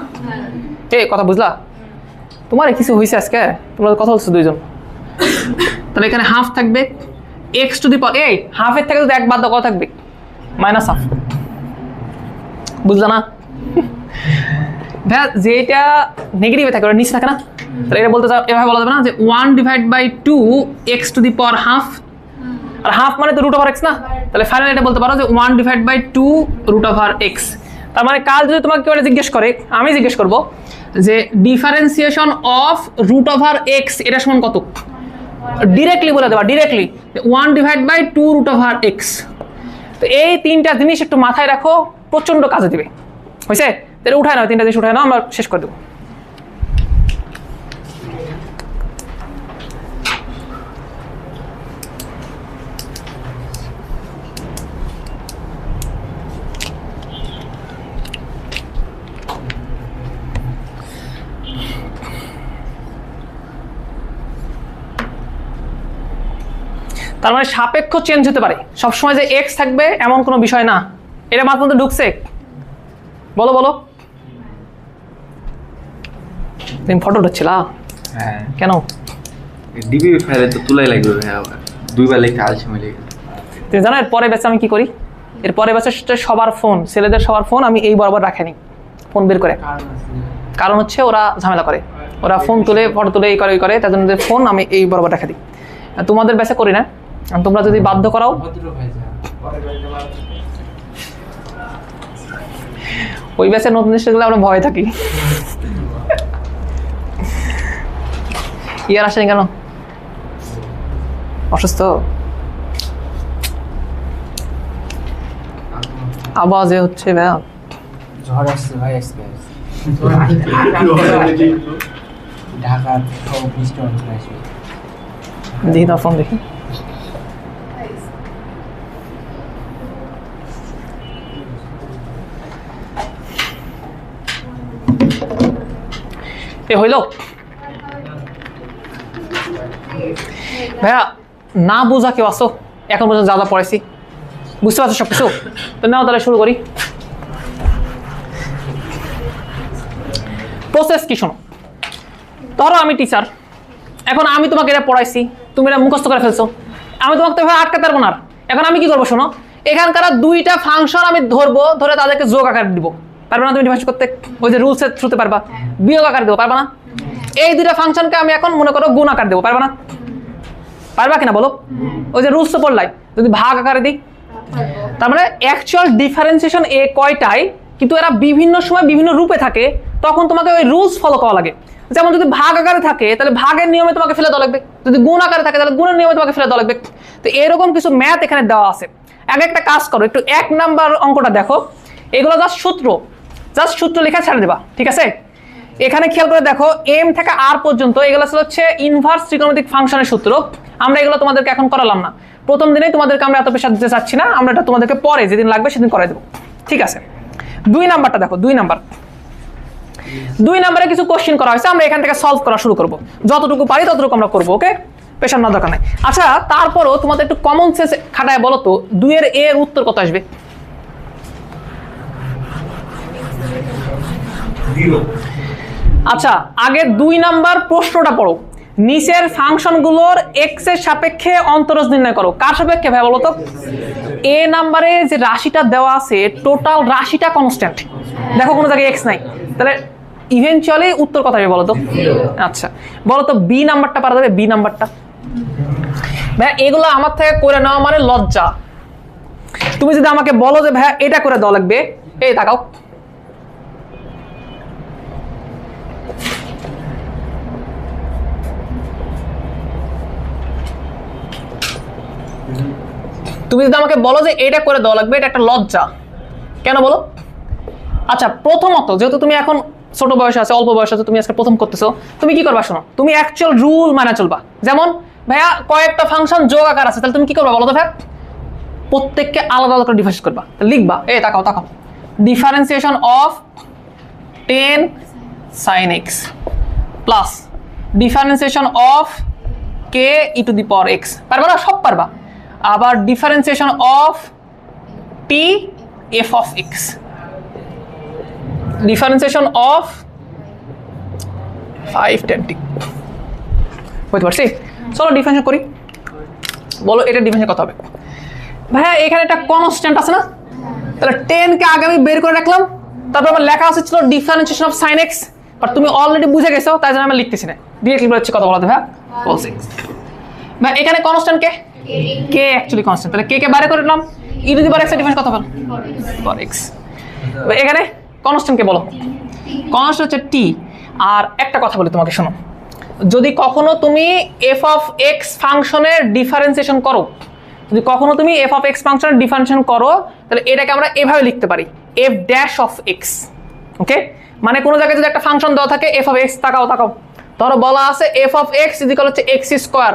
এই কথা বুঝলা? তোমার কিছু হয়েছে আজকে, তোমরা কথা বলছো দুইজন। তাহলে এখানে হাফ থাকবে, x টু দি পাওয়ার, এই হাফের থেকে যদি 1 বাদ দাও কত থাকবে? Minus half. বুঝলা না? যেটা নেগেটিভে থাকে ওটা নিচে থাকে না, তাহলে এটা বলতে চাও এভাবে বলা যাবে না যে 1/2 x to the power half, আর হাফ মানে তো রুট ওভার এক্স না, তাহলে ফাইনালি এটা বলতে পারো যে 1/2 রুট ওভার এক্স। তার মানে কাল যদি তোমাকে কেউ জিজ্ঞেস করে, আমি জিজ্ঞেস করবো যে differentiation of root over x এটা সমান কত, ডিরেক্টলি বলে দেবা, ডিরেক্টলি 1/2 রুট ওভার এক্স। তো এই তিনটা জিনিস একটু মাথায় রাখো, প্রচন্ড কাজে দিবে। হয়েছে? তাহলে উঠায় নাও, তিনটা জিনিস উঠায় নাও, আমরা শেষ করে দেবো। তার মানে সাপেক্ষ চেঞ্জ হতে পারে, সবসময় যে এক্স থাকবে এমন কোনো বিষয় না। এটা মাঝে মধ্যে ঢুকছে, বলো বলো। তুমি ফটো উঠাচ্ছিলা? হ্যাঁ। কেন? ডিবি ফাইলে তো তুলাই লাগবে ভাই, আবার দুইবার লিখতে আলসে মিলে গেছে। তুমি জানো এর পরে ব্যাচে আমি কি করি? এর পরে ব্যাচে সবার ফোন, ছেলেদের সবার ফোন আমি এই বরাবর রাখিনি, ফোন বের করে। কারণ হচ্ছে ওরা ঝামেলা করে, ওরা ফোন তুলে ফটো তুলে এই করে, তার জন্য ফোন আমি এই বরাবর রেখে দিই। তোমাদের ব্যাচে করি না, তোমরা যদি বাধ্য করাও। ওই ব্যাচে নতুন জিনিসগুলো আমরা ভয় থাকি। ইয়ার আসেনি কেন? অসুস্থ? আওয়াজে হচ্ছে ভাইয়া, ঝড় আসছে ভাই আজকে ঢাকা সব বৃষ্টি অঞ্চল আসবে। দেখি তার ফোন দেখি। এ হইল ভাইয়া, না বোঝা কেউ আসো? এখন পর্যন্ত যা যা পড়াইছি বুঝতে পারছো সবকিছু? তো নাও তাহলে শুরু করি। প্রসেস কি শোনো, ধরো আমি টিচার, এখন আমি তোমাকে এটা পড়াইছি, তুমি এটা মুখস্থ করে ফেলছো, আমি তোমাকে তো আটকাতে পারবো না। এখন আমি কি করবো শোনো, এখানকার দুইটা ফাংশন আমি ধরবো, ধরে তাদেরকে যোগ আকার দিব, পারবে না তুমি ডিফারেন্স করতে? ওই যে রুলসের থ্রুতে পারবা। বিয়োগ আকার দেবো, পারবা না? এই দুইটা ফাংশনকে আমি এখন মনে করো গুণ আকার দেবো, পারবা না? পারবা কিনা বলো? ওই যে রুলস তো পড়লাই, যদি ভাগ আকারে দিই, তার মানে অ্যাকচুয়াল ডিফারেন্সিয়েশন এ কয়টাই, কিন্তু এরা বিভিন্ন সময় বিভিন্ন রূপে থাকে, তখন তোমাকে ওই রুলস ফলো করা লাগে। যেমন যদি ভাগ আকারে থাকে তাহলে ভাগের নিয়মে তোমাকে ফেলে দেওয়া লাগবে, যদি গুণ আকারে থাকে তাহলে গুণের নিয়মে তোমাকে ফেলে দেওয়া লাগবে। তো এরকম কিছু ম্যাথ এখানে দেওয়া আছে। আগে একটা কাজ করো, একটু 1 নাম্বার অঙ্কটা দেখো, এগুলো জাস্ট সূত্র লেখা ছেড়ে দেবা, ঠিক আছে? এখানে খেয়াল করে দেখো, এম থেকে আর পর্যন্ত এগুলো হচ্ছে ইনভার্স ত্রিকোণমিতিক ফাংশনের সূত্র। আমরা এগুলো তোমাদেরকে এখন করালাম না, প্রথম দিনেই তোমাদেরকে আমরা এত প্রেশার দিতে চাচ্ছি না, আমরা এটা তোমাদেরকে পরে যেদিন লাগবে সেদিন করে দেবো, ঠিক আছে? 2 নাম্বারটা দেখো, 2 নাম্বারে কিছু কোশ্চেন করা হয়েছে, আমরা এখান থেকে সলভ করা শুরু করব, যতটুকু পারি ততটুকু আমরা করবো, ওকে? প্রেশার না দরকার নাই। আচ্ছা, তারপরও তোমাদের একটু কমন সেন্স খাটায় বলো তো, 2 এর এর উত্তর কত আসবে? 0। আচ্ছা, আগে 2 নাম্বার প্রশ্নটা পড়ো, নিচের ফাংশনগুলোর এক্স এর সাপেক্ষে অন্তরজ নির্ণয় করো। কার সাপেক্ষে ভাই বলো তো? এ নাম্বারে যে রাশিটা দেওয়া আছে টোটাল রাশিটা কনস্ট্যান্ট, দেখো কোনো জায়গায় এক্স নাই, তাহলে ইভেনচুয়ালি উত্তর কত হবে বলো তো? আচ্ছা বলো তো, বি নাম্বারটা পারা যাবে? বি নাম্বারটা ভাই, এগুলো আমার থেকে করে নেওয়া মানে লজ্জা। তুমি যদি আমাকে বলো যে ভাই এটা করে দেওয়া লাগবে, এই তাকাও, তুমি যদি আমাকে বলো যে এটা করে দেওয়া লাগবে, এটা একটা লজ্জা। কেন বলো? আচ্ছা, প্রথমত যেহেতু তুমি এখন ছোট বয়স আছে, অল্প বয়স আছে, তুমি আজকে প্রথম করতেছো, তুমি কি করবা শোনো, তুমি অ্যাকচুয়াল রুল মানে চলবা। যেমন ভাইয়া কয়েকটা ফাংশন যোগ আকার আছে, তাহলে তুমি কি করবা বলো তো ভাই? প্রত্যেককে আলাদা আলাদা করে ডিফারেন্স করবা, লিখবা, এই তাকাও differentiation of 10 sin x, plus differentiation of K E to the power x, পারবা না? সব পারবা। আবার differentiation of T F of x, differentiation of 5 10 টি, বুঝতে পারছি? চলো ডিফারেন্সিয়েশন করি, বলো এটা ডিফারেন্সিয়েশন কত হবে? ভাইয়া এখানে একটা কনস্ট্যান্ট আছে না, তাহলে 10 কে আগে আমি বের করে রাখলাম, তারপর আমার লেখা আছে ছিল differentiation of sine x, but তুমি অলরেডি বুঝে গেছো তাই জন্য আমি লিখতেছি না, ডিরেক্টলি বলছি কত বলতে ভাইয়া বলছি। ভাই এখানে কনস্ট্যান্ট কে অ্যাকচুয়ালি কনস্ট্যান্ট, তাহলে কে কে বাইরে করে দিলাম, ই টু দি পাওয়ার এক্স এর ডিফারেন্স কত হবে? Power x. এখানে কনস্ট্যান্ট কে বলো? কনস্ট্যান্ট হচ্ছে টি। আর একটা কথা বলি তোমাকে, শোনো, যদি কখনো তুমি এফ অফ এক্স ফাংশনের ডিফারেন্সিয়েশন করো, যদি কখনো তুমি এফ অফ এক্স ফাংশনের ডিফারেন্সিয়েশন করো, তাহলে এটাকে আমরা এভাবে লিখতে পারি, এফ ড্যাশ অফ এক্স। ওকে, মানে কোনো জায়গায় যদি একটা ফাংশন দেওয়া থাকে এফ অফ এক্স, তাকাও ধরো বলা আছে এফ অফ এক্স ইকুয়াল হচ্ছে এক্স স্কোয়ার,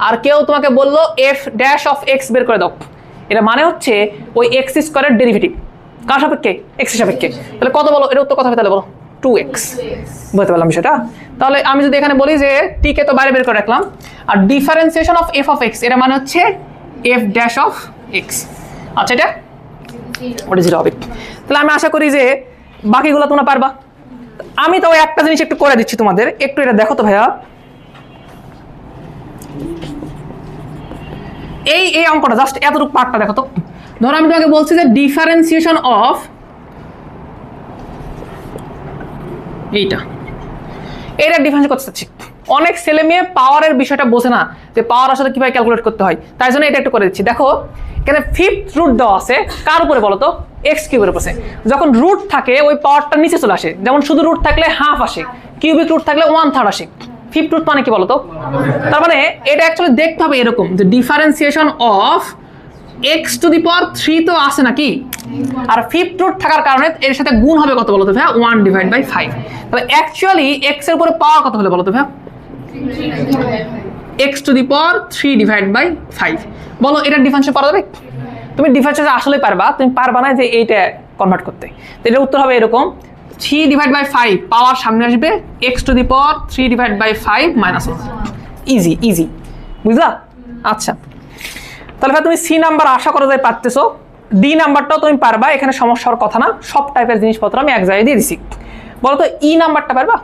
আর কেউ তোমাকে বললো এফ ড্যাশ অফ এক্স বের করে দাও, এটা মানে হচ্ছে ওই এক্স স্কোয়ারের ডেরিভেটিভ কার সাপেক্ষে? এক্স এর সাপেক্ষে। তাহলে কত বলো? এটা উত্তর কত হবে? তাহলে বলো 2x। বুঝতে পারলাম বিষয়টা? তাহলে আমি যদি এখানে বলি যে টি কে তো বাইরে বের করে রাখলাম, আর differentiation of f of x এটা মানে হচ্ছে এফ ড্যাশ অফ এক্স। আচ্ছা, এটা ওটা 0 হবে। তাহলে আমি আশা করি যে বাকিগুলো তোমরা পারবা। আমি তো একটা জিনিস একটু করে দিচ্ছি তোমাদের, একটু এটা দেখো তো ভাইয়া, এই অঙ্কটা জাস্ট এতটুকু পার্টটা দেখো তো। ধরো আমি তোমাকে বলছি যে ডিফারেন্সিয়েশন অফ এটা ডিফারেন্স করতে চাচ্ছি। অনেক ছেলে মেয়ে পাওয়ারের বিষয়টা বোঝে না যে পাওয়ার আসলে কিভাবে ক্যালকুলেট করতে হয়, তাই জন্য এটা একটু করে দিচ্ছি। দেখো এখানে 5th রুট দেওয়া আছে, কার উপরে বলো তো? এক্স কিউবের উপরে। যখন রুট থাকে ওই পাওয়ারটা নিচে চলে আসে, যেমন শুধু রুট থাকলে হাফ আসে, কিউবিক রুট থাকলে 1/3 আসে। 5th রুট মানে কি বলো তো? তার মানে এটা অ্যাকচুয়ালি দেখতে হবে এরকম যে differentiation of x to the power 3 তো আসে নাকি, আর 5th রুট থাকার কারণে এর সাথে গুণ হবে কত বলো তো ভাইয়া? 1/5। তাহলে অ্যাকচুয়ালি এক্স এর উপরে পাওয়ার কত হলে বলো তো ভাইয়া? এক্স টু দি পাওয়ার 3/5। বলো এটা ডিফারেন্সিয়েট করা যাবে? তুমি ডিফারেন্সিয়েট আসলে পারবা, তুমি পারবা না যে এইটা কনভার্ট করতে। তো এটার উত্তর হবে এরকম, 3/5 পাওয়ার সামনে আসবে x to the power 3/5 - 1। Easy, বুঝলা? আচ্ছা, তাহলে ভাই তুমি সি নাম্বার আশা করা যায় পারতেছো, ডি নাম্বারটাও তুমি পারবা, এখানে সমস্যার কথা না, সব টাইপের জিনিসপত্র আমি এক জায়গায় দিয়ে দিছি। বলো তো ই নাম্বারটা পারবা?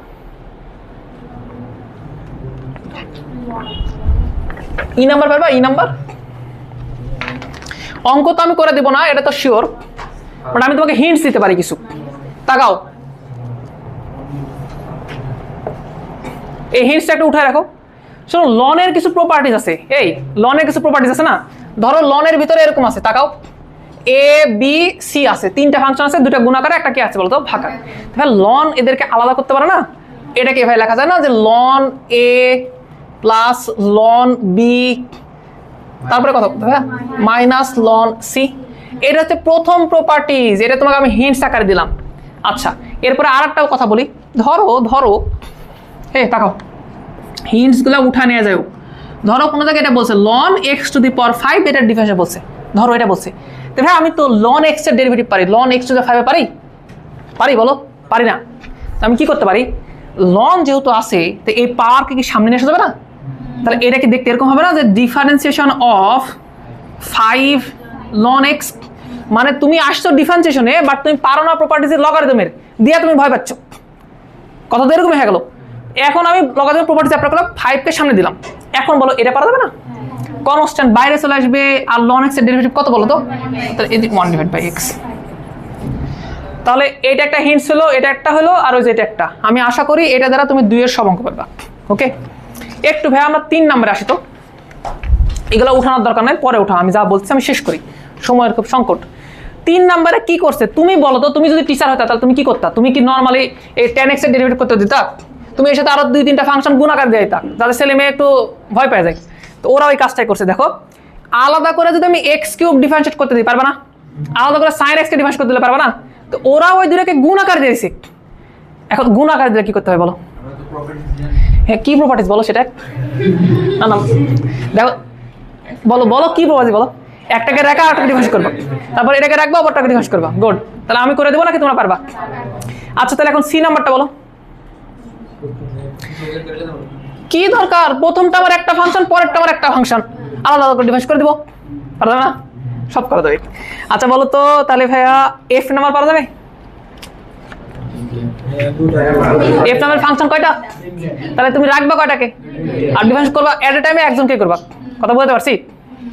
ই নাম্বার পারবা? ই নাম্বার অঙ্ক তো আমি করে দেব না, এটা তো শিওর, বাট আমি তোমাকে হিন্টস দিতে পারি কিছু। তাকাও, এই হিন্টসটা একটু উঠায় রাখো। শোনো, লনের কিছু প্রপার্টিজ আছে, এই লনের কিছু প্রপার্টিজ আছে না, ধরো লনের ভিতরে এরকম আছে, তাকাও, এ বি সি আছে, 3টা ফাংশন আছে, 2টা গুণাকার, একটা কি আছে বলতো? ভাগাকার। তাহলে লন এদেরকে আলাদা করতে পারে না, এটাকে এভাবে লেখা যায় না যে লন এ প্লাস লন বি, তারপরে কত মাইনাস লন সি। এটা হচ্ছে প্রথম প্রপার্টিজ, এটা তোমাকে আমি হিন্টস আকারে দিলাম। আচ্ছা, এরপরে আর একটা কথা বলি, ধরো তাকাও, হিন্টসগুলো উঠা নিয়ে যাও। ধরো কোনো জায়গায় এটা বলছে লন এক্স টু দি পাওয়ার 5, এটার ডিফারেন্স বলছে, ধরো এটা বলছে, তো ভাই আমি তো লন এক্স এর ডেরিভেটিভ পারি, লন এক্স টু দি 5 পারি বলো? পারি না। তো আমি কি করতে পারি, লন যেহেতু আছে তো এই পাওয়ারকে কি সামনে নিয়ে আসা যাবে না? তাহলে এটা কি দেখতে এরকম হবে না যে ডিফারেন্সিয়েশন অফ 5 লন এক্স, মানে তুমি আসছো ডিফারেন্সিয়েশনে বাট তুমি পারো না প্রপার্টিজের লগারিদমের দিয়া, তুমি ভয় পাচ্ছ, কথা তো এরকম হয়ে গেল। এখন আমি লগারিদম প্রপার্টিজ অ্যাপ্লাই করলাম, 5 কে সামনে দিলাম, এখন বলো এটা পারা যাবে না? কনস্ট্যান্ট বাইরে চলে আসবে, আর লন এক্স এর ডেরিভেটিভ কত বলো তো? তাহলে 1/x। তাহলে এটা একটা হিন্টস হলো, এটা একটা হলো, আর ওই যে এটা একটা। আমি আশা করি এটা দ্বারা তুমি 2 এর সব অঙ্ক পারবা। ওকে, একটু ভাই আমরা 3 নম্বরে আসি তো, এগুলো উঠানোর দরকার নাই, পরে উঠাও, আমি যা বলছি আমি শেষ করি, সময়ের খুব সংকট। 3 নম্বরে কি করছে তুমি বলো তো? তুমি যদি টিচার হতা তাহলে তুমি কি করতা? তুমি কি নর্মালি এই 10x এর ডেরিভেটিভ করতে দিতা? তুমি এর সাথে আরো 2-3টা ফাংশন গুণাকার দিয়ে দিতা, যাতে ছেলে মেয়ে একটু ভয় পেয়ে যায়। তো ওরা ওই কাজটাই করছে। দেখো, আলাদা করে যদি আমি এক্স কিউব ডিফারেন্সিয়েট করতে দিই, পারবা না? আলাদা করে সাইন এক্স কে ডিফারেন্সিয়েট করতে দিলে পারবা না? তো ওরা ওই দুটোকে গুণাকার দিয়েছে। এখন গুণাকার দিলে কি করতে হবে বলো? হ্যাঁ, কি প্রপার্টিজ বলো সেটা? না দেখো, বলো কি প্রপার্টিজ বলো? একটাকে রাখা আরেকটাকে ডিফারেন্স করবা, তারপর এটাকে রাখবা আবারটাকে ডিফারেন্স করবা। গুড, তাহলে আমি করে দেবো নাকি তোমরা পারবা? আচ্ছা, তাহলে এখন সি নাম্বারটা বলো। কি দরকার, প্রথমটা আমার একটা ফাংশন, পরেরটা আমার একটা ফাংশন, আলাদা আলাদা করে ডিভাইড করে দিব, পারা যাবে না? সব করা যাবে। আচ্ছা বলো তো তাহলে ভাইয়া এফ নাম্বার পারা যাবে? এফ নাম্বার ফাংশন কয়টা? তাহলে তুমি রাখবা কয়টাকে আর ডিফারেন্স করবা এট এ টাইমে একজনকে করবা, কথা বলতে পারছি?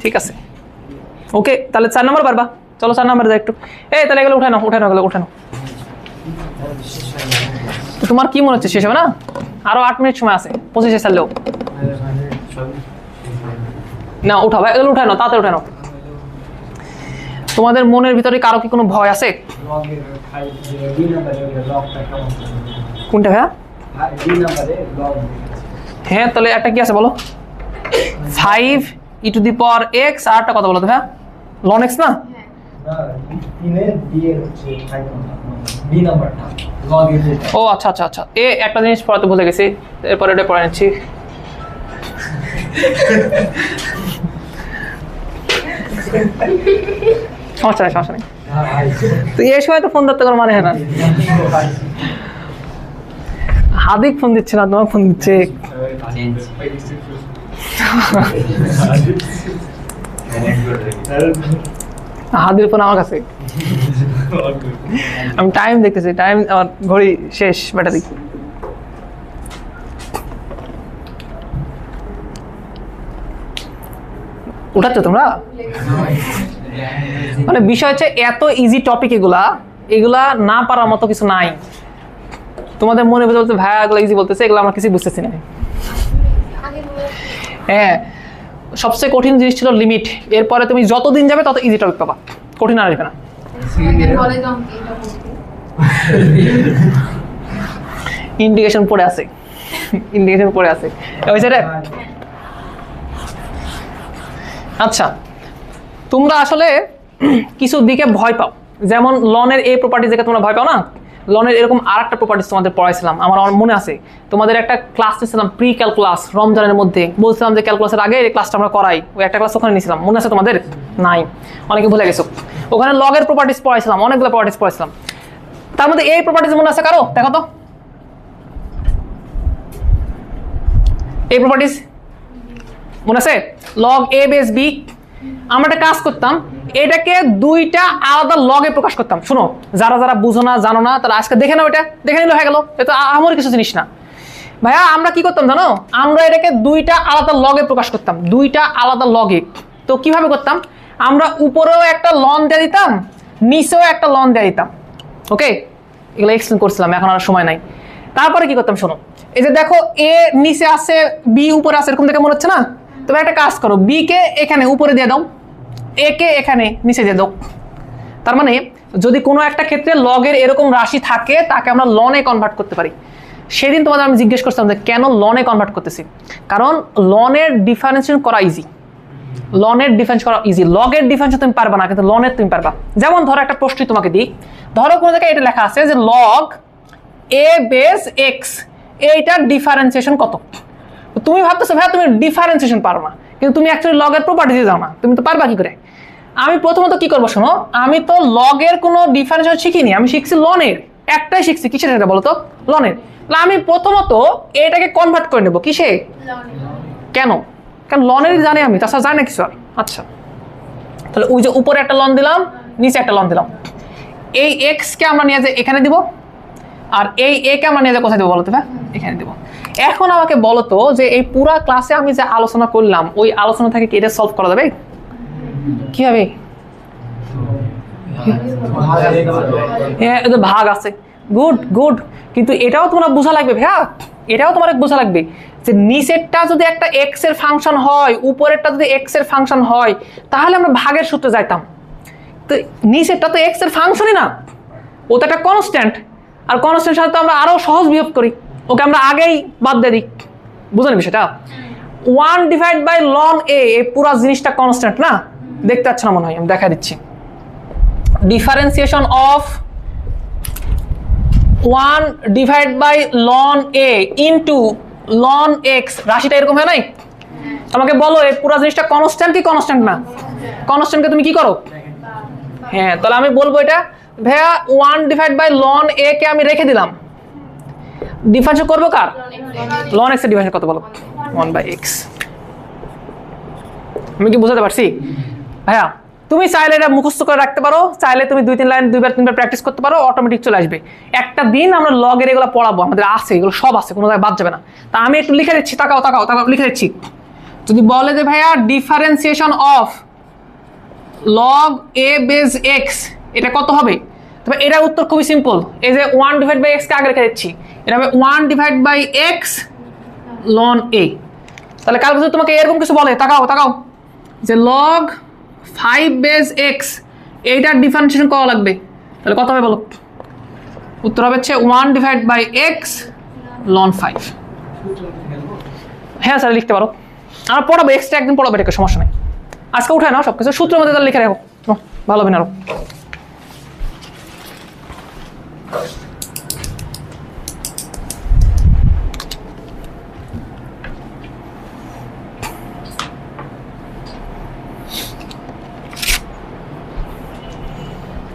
ঠিক আছে, ওকে। তাহলে 4 নম্বর পারবা? চলো 4 নম্বরে যাই একটু। এই তাহলে এগুলো উঠানো এগুলো উঠানো। তো তোমার কি মনে হচ্ছে শেষ হবে না? আরো 8 মিনিট সময় আছে, 25 সালেও না। উঠাও ভাই, এগুলো উঠানো, তাড়াতাড়ি উঠানো। তোমাদের মনের ভিতরে কারো কি কোনো ভয় আছে? কোনটা ভাইয়া? হ্যাঁ, তাহলে একটা কি আছে বলো? 5 e to the power x, আর একটা কথা বলো তো ভাইয়া, ln x না? ও আচ্ছা আচ্ছা আচ্ছা, একটা জিনিস পড়াতে ভুলে গেছি, এরপরে এটা পড়ে নিচ্ছি। সমস্যা নেই। তো এই সময় তো ফোন ধরতে কোনো মানে হয় না। হাদিক ফোন দিচ্ছে না, তোমার ফোন দিচ্ছে। হাদির ফোন আমার কাছে, আমি টাইম দেখতেছি, টাইম আমার ঘড়ি শেষ, ব্যাটারি। উঠাচ্ছ তোমরা? মানে বিষয় হচ্ছে এত ইজি টপিক, এগুলা না পারার মতো কিছু নাই। তোমাদের মনে বলতে ভাইয়া এগুলো ইজি বলতেছে, এগুলো আমরা কিছু বুঝতেছি না। হ্যাঁ, সবচেয়ে কঠিন জিনিস ছিল লিমিট। এরপরে তুমি যত দিন যাবে তত ইজি টপিক পাবা, কঠিন আর আসবে না। ইন্ডিকেশন পড়ে আছে, আচ্ছা তোমরা আসলে কিছু দিকে ভয় পাও, যেমন লনের এই প্রপার্টিজ দেখে তোমরা ভয় পাও না? লনের এরকম আর একটা প্রপার্টিজ তোমাদের পড়াইছিলাম, আমার মনে আছে। তোমাদের একটা ক্লাস নিয়েছিলাম প্রি ক্যালকুলাস, রমজানের মধ্যে বলছিলাম যে ক্যালকুলাসের আগে এই ক্লাসটা আমরা করাই, ওই একটা ক্লাস ওখানে নিয়েছিলাম, মনে আছে তোমাদের? নাই, অনেকে ভুলে গেছো। ওখানে লগের প্রপার্টিজ পড়াইছিলাম, অনেকগুলো প্রপার্টিজ পড়াইছিলাম। তার মধ্যে এই প্রপার্টিজ মনে আছে কারো? দেখো তো এই প্রপার্টিজ মনে আছে? লগ এ বেস বি। আমরা একটা কাজ করতাম, এটাকে দুইটা আলাদা লগে প্রকাশ করতাম। শোনো, যারা যারা বুঝো না, জানো না, তারা আজকে দেখে নাও, এটা দেখে নিলে হয়ে গেল, এটা আমার কিছু জিনিস না ভাইয়া। আমরা কি করতাম জানো? আমরা এটাকে দুইটা আলাদা লগে প্রকাশ করতাম, দুইটা আলাদা লগে। তো কিভাবে করতাম? আমরা উপরেও একটা লন দিয়ে দিতাম, নিচেও একটা লন দিয়ে দিতাম। ওকে, এগুলো এক্সপ্লেন করছিলাম, এখন আর সময় নাই। তারপরে কি করতাম শোনো, এই যে দেখো এ নিচে আছে, বি উপরে আছে, এরকম দেখে মনে হচ্ছে না? তবে একটা কাজ করো, বি কে এখানে উপরে দিয়ে দাও, এ কে এখানে নিচে দিয়ে দাও। তার মানে যদি কোনো একটা ক্ষেত্রে লগের এরকম রাশি থাকে, তাকে আমরা লনে কনভার্ট করতে পারি। সেদিন তোমাদের আমি জিজ্ঞেস করছিলাম যে কেন লনে কনভার্ট করতেছি, কারণ লনের ডিফারেন্সিয়েশন করা ইজি, লগের ডিফারেন্স তুমি পারবা না, কিন্তু লনের তুমি পারবা। যেমন ধরো একটা প্রশ্ন তোমাকে দিই, ধরো কোনো জায়গায় এটা লেখা আছে যে লগ এ বেস এক্স, এইটার ডিফারেন্সিয়েশন কত? তুমি ভাবতেছো ভাই তুমি ডিফারেন্সিয়েশন পারো না, কিন্তু তুমি অ্যাকচুয়ালি লগের প্রপার্টিতে যাও না, তুমি তো পারবা কি করে? আমি প্রথমত কি করবো শোনো, আমি তো লগের কোনো ডিফারেন্সিয়েশন শিখিনি, আমি শিখছি লনের, একটাই শিখছি। কিসের এটা বলো তো? লনের। আমি প্রথমত এটাকে কনভার্ট করে নেবো কিসে? কেন? কারণ লনেরই জানি আমি, তাছাড়া জানি না কিছু আর। আচ্ছা, তাহলে ওই যে উপরে একটা লন দিলাম, নিচে একটা লন দিলাম। এই এক্স কে আমরা নিয়ে যে এখানে দিব, আর এই এ কে আমরা নিয়ে যে কোথায় দেবো বলতো? ভাই এখানে দেবো। এখন আমাকে বলো তো যে এই পুরা ক্লাসে আমি যে আলোচনা করলাম, ওই আলোচনা থেকে কি এটা সলভ করা যাবে? কিভাবে? হ্যাঁ, ভাগ আছে, গুড। কিন্তু এটাও তোমরা বোঝা লাগবে ভাইয়া, এটাও তোমার বোঝা লাগবে যে নিচেরটা যদি একটা এক্স এর ফাংশন হয়, উপরেরটা যদি এক্স এর ফাংশন হয়, তাহলে আমরা ভাগের সূত্রে যাইতাম। তো নিচেরটা তো এক্স এর ফাংশনই না, ও তো একটা কনস্ট্যান্ট, আর কনস্ট্যান্টের সাথে আমরা আরো সহজ বিহেভ করি, ওকে আমরা আগেই বাদ দিয়ে দিই। বুঝলেন বিষয়টা? 1 ডিভাইড বাই লন এ, এই পুরো জিনিসটা কনস্ট্যান্ট না? দেখতে পাচ্ছ না মনে হয়? আমি দেখা দিচ্ছি। ডিফারেন্সিয়েশন অফ 1 ডিভাইড বাই লন এ ইনটু লন এক্স, রাশিটা এরকম হয় নাই? আমাকে বলো এই পুরো জিনিসটা কনস্ট্যান্ট কি কনস্ট্যান্ট না? কনস্ট্যান্টকে তুমি কি করো? হ্যাঁ, তাহলে আমি বলবো এটা ভাইয়া 1 ডিভাইড বাই লন এ কে আমি রেখে দিলাম, ডিফারেন্সিয়েট করবো কার? লন এক্স এর ডিফারেন্সিয়েট কত বলো? 1/x। আমি কি বুঝাতে পারছি ভাইয়া? তুমি চাইলে এটা মুখস্থ করে রাখতে পারো, চাইলে তুমি 2-3 লাইন 2-3বার প্র্যাকটিস করতে পারো, অটোমেটিক চলে আসবে। একটা দিন আমরা লগের এগুলো পড়াবো, আমাদের আছে, এগুলো সব আছে, কোনো জায়গায় বাদ যাবে না। তা আমি একটু লিখে দিচ্ছি, তাকাও তাকাও তাকাও, লিখে দিচ্ছি। যদি বলে যে ভাইয়া differentiation of log a base x, এটা কত হবে? তবে এটার উত্তর খুবই সিম্পল। এই যে 1/x কে আগে রেখে দিচ্ছি, এটা হবে 1/x লন এ। তাহলে কাল যদি তোমাকে এরকম কিছু বলে, তাকাও তাকাও, যে লগ 5 বেজ এক্স, এইটার ডিফারেন্সিয়েশন করা লাগবে, তাহলে কত হবে বলো? উত্তর হবে হচ্ছে 1/x লন 5। হ্যাঁ স্যার লিখতে পারো, আমরা পড়াবো, এক্সট্রা একদিন পড়াবো, এটা সমস্যা নেই। আজকে উঠায় না সব কিছু সূত্রের মধ্যে, তাহলে লিখে রাখো, ভালো হবে না আরো।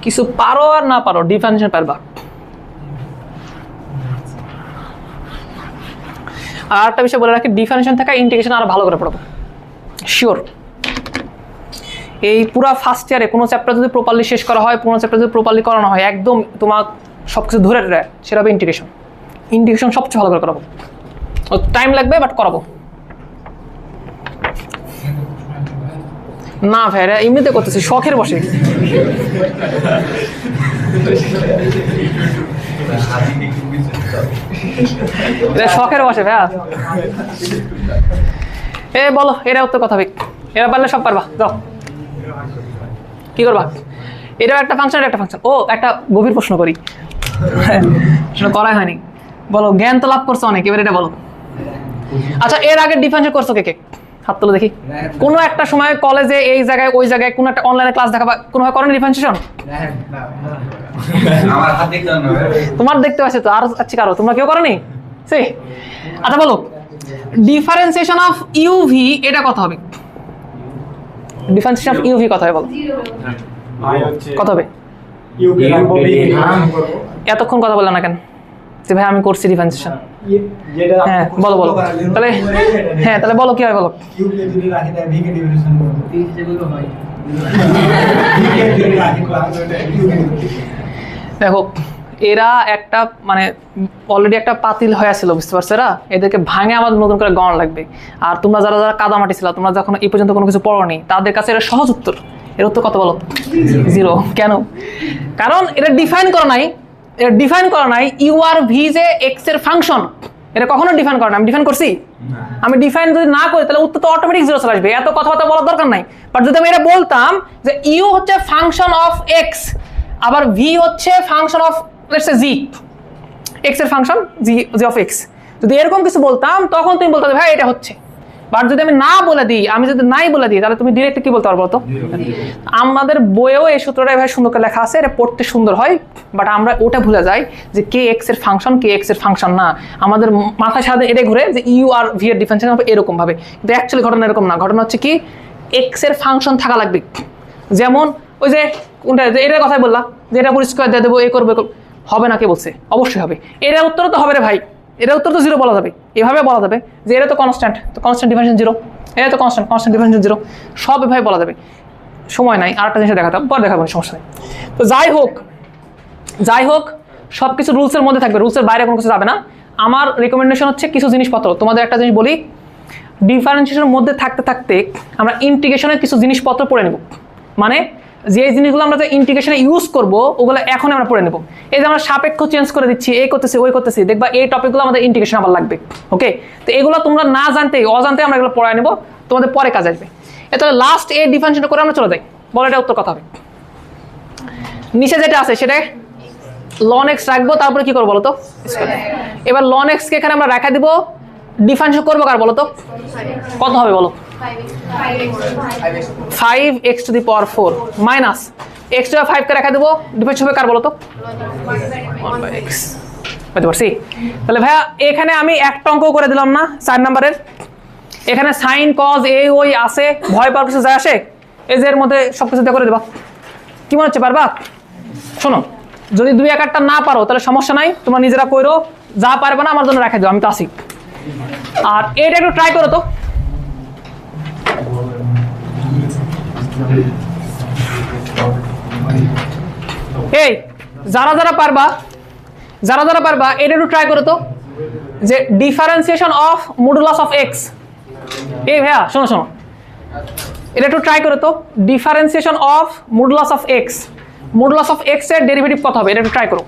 কিছু পারো আর না পারো, ডিফারেন্সিয়েশন পারবা। আর একটা বিষয় বলে রাখি, ডিফারেন্সিয়েশন থেকে ইন্টিগ্রেশন আরো ভালো করে পড়াবো শিওর। এই পুরো ফার্স্ট ইয়ারে কোনো চ্যাপ্টার যদি প্রপারলি শেষ করা হয়, কোনো চ্যাপ্টার যদি প্রপারলি করানো হয়, একদম তোমার সব কিছু ধরে রাখে, সেটা হবে ইন্টিগ্রেশন। ইন্টিগ্রেশন সবচেয়ে ভালো করে করাবো, টাইম লাগবে বাট করাবো। না ভাই এমনিতে করতেছি, শখের বসে। শখের বসে ভাইয়া। এ বলো, এরা উত্তর কথা হবে, এরা পারলে সব পারবা, যাও কি করবা? এটাও একটা ফাংশন, এটা একটা ফাংশন। ও একটা গভীর প্রশ্ন করি, করাই হয়নি, বলো জ্ঞান তো লাভ করছো অনেক, এবার এটা বলো। আচ্ছা এর আগে ডিফারেন্সিয়েট করছো কে কে? হাত তুলে দেখি। কোনো একটা সময় কলেজে এই জায়গায় ওই জায়গায় কোনো একটা অনলাইনে ক্লাস দেখাবা, কোনোভাবে করেন ডিফারেন্সিয়েশন? তোমার দেখতে পাচ্ছি তো, আর আচ্ছা কারো তোমরা কেউ করনি সে? আচ্ছা বলো ডিফারেন্সিয়েশন অফ ইউভি এটা কত হবে? ডিফারেন্সিয়েশন অফ ইউভি কত হবে বলো? কত হবে? এতক্ষণ কথা বললাম না কেন? যে ভাই আমি করছি ডিফারেন্সিয়েশন। হ্যাঁ বলো বলো তাহলে, হ্যাঁ তাহলে বলো কি হয় বলো। দেখো এরা একটা মানে অলরেডি একটা পাতিল হয়ে ছিল, বুঝতে পারছো? এরা এদেরকে ভাঙে আমাদের নতুন করে গড় লাগবে। আর তোমরা যারা যারা কাদামাটি ছিল, তোমরা যখন এই পর্যন্ত কোনো কিছু পড়োনি, তাদের কাছে এটা সহজ উত্তর। এর উত্তর কত বলো? 0। কেন? কারণ এটা ডিফাইন করা নাই, এটা ডিফাইন করা নাই ইউ আর ভি যে এক্স এর ফাংশন, এটা কখনো ডিফাইন করা নাই। আমি ডিফাইন করছি? আমি ডিফাইন যদি না করি তাহলে উত্তর তো অটোমেটিক 0 চলে আসবে, এত কথাবার্তা বলার দরকার নাই। বাট যদি আমি এটা বলতাম যে ইউ হচ্ছে ফাংশন অফ এক্স, আবার ভি হচ্ছে function of let's say G, x এর ফাংশন জি অফ এক্স, যদি এরকম কিছু বলতাম তখন তুমি বলতে ভাই এটা হচ্ছে। বাট যদি আমি না বলে দিই, আমি যদি নাই বলে দিই, তাহলে তুমি ডিরেক্ট কি বলতে পারবো? তো আমাদের বইয়েও এই সূত্রটাই ভাই সুন্দর করে লেখা আছে, এটা পড়তে সুন্দর হয়, বাট আমরা ওটা ভুলে যাই যে কে এক্স এর ফাংশন, কে এক্স এর ফাংশন না। আমাদের মাথায় সাথে এটা ঘুরে যে ইউ আর ভি এর ডিফারেন্সিয়েশন হবে এরকম ভাবে, কিন্তু অ্যাকচুয়ালি ঘটনা এরকম না। ঘটনা হচ্ছে কি এক্স এর ফাংশন থাকা লাগবে। যেমন ওই যে কোনটা, এটার কথাই বললাম যে এটা পরিষ্কার দিয়ে দেবো, এ করবো, হবে না কে বলছে? অবশ্যই হবে। এর উত্তর তো হবে রে ভাই, এর উত্তর তো 0 বলা যাবে। এভাবে বলা যাবে যে এটা তো কনস্ট্যান্ট, তো কনস্ট্যান্ট ডিফারেন্সিয়েশন 0, এটা তো কনস্ট্যান্ট, কনস্ট্যান্ট ডিফারেন্সিয়েশন 0, সব এভাবে বলা যাবে। সময় নাই, আর একটা জিনিস দেখাতাম, পরে দেখাবো, সমস্যা নেই। তো যাই হোক সব কিছু রুলসের মধ্যে থাকবে, রুলসের বাইরে কোনো কিছু যাবে না। আমার রিকমেন্ডেশন হচ্ছে কিছু জিনিসপত্র, তোমাদের একটা জিনিস বলি, ডিফারেন্সিয়েশনের মধ্যে থাকতে থাকতে আমরা ইন্টিগ্রেশনের কিছু জিনিসপত্র পড়ে নেব। মানে যে জিনিসগুলো আমরা যে ইন্টিগ্রেশনে ইউজ করবো ওগুলো এখন আমরা পড়ে নেব। এই যে আমরা সাপেক্ষ চেঞ্জ করে দিচ্ছি, এই করতেছি ওই করতেছি, দেখবা এই টপিকগুলো আমাদের ইন্টিগ্রেশন আবার লাগবে। ওকে, তো এগুলো তোমরা না জানতে অজান্তে আমরা এগুলো পড়ায় নেব, তোমাদের পরে কাজ আসবে। তাহলে লাস্ট এই ডিফারেন্সিয়েশন করে আমরা চলে যাই, বলো এটা উত্তর কথা হবে। নিচে যেটা আছে সেটা লন এক্স রাখবো, তারপরে কি করবো বলো তো? এবার লন এক্স কে এখানে আমরা রাখা দিব, ডিফারেন্সিয়েশন করবো কার বলো তো? কত হবে বলো? 5x to the power 4 minus x to the 5 কে রেখে দেবো, ডিফারেন্স হবে কার বলো তো? 1/x। বুঝতে পারছি? তাহলে ভাইয়া এখানে আমি একটা অঙ্ক করে দিলাম না 4 নম্বরের, এখানে সাইন কজ এই ওই আছে, ভয় পাওয়ার কিছু যায় আসে? এই যে এর মধ্যে সব কিছু দিয়ে করে দেবা, কি মনে হচ্ছে পারবা? শোনো যদি 2-1 না পারো তাহলে সমস্যা নাই, তোমরা নিজেরা কইরো, যা পারবে না আমার জন্য রেখে দিও, আমি তো আসি। আর এটা একটু ট্রাই করো তো। এই যারা যারা পারবা এটা একটু ট্রাই করো তো, যে differentiation of modulus of x. এই ভাইয়া শোনো, এটা একটু ট্রাই করো তো, differentiation of modulus of x. Modulus of x এর ডেরিভেটিভ কত হবে, এটা একটু ট্রাই করো।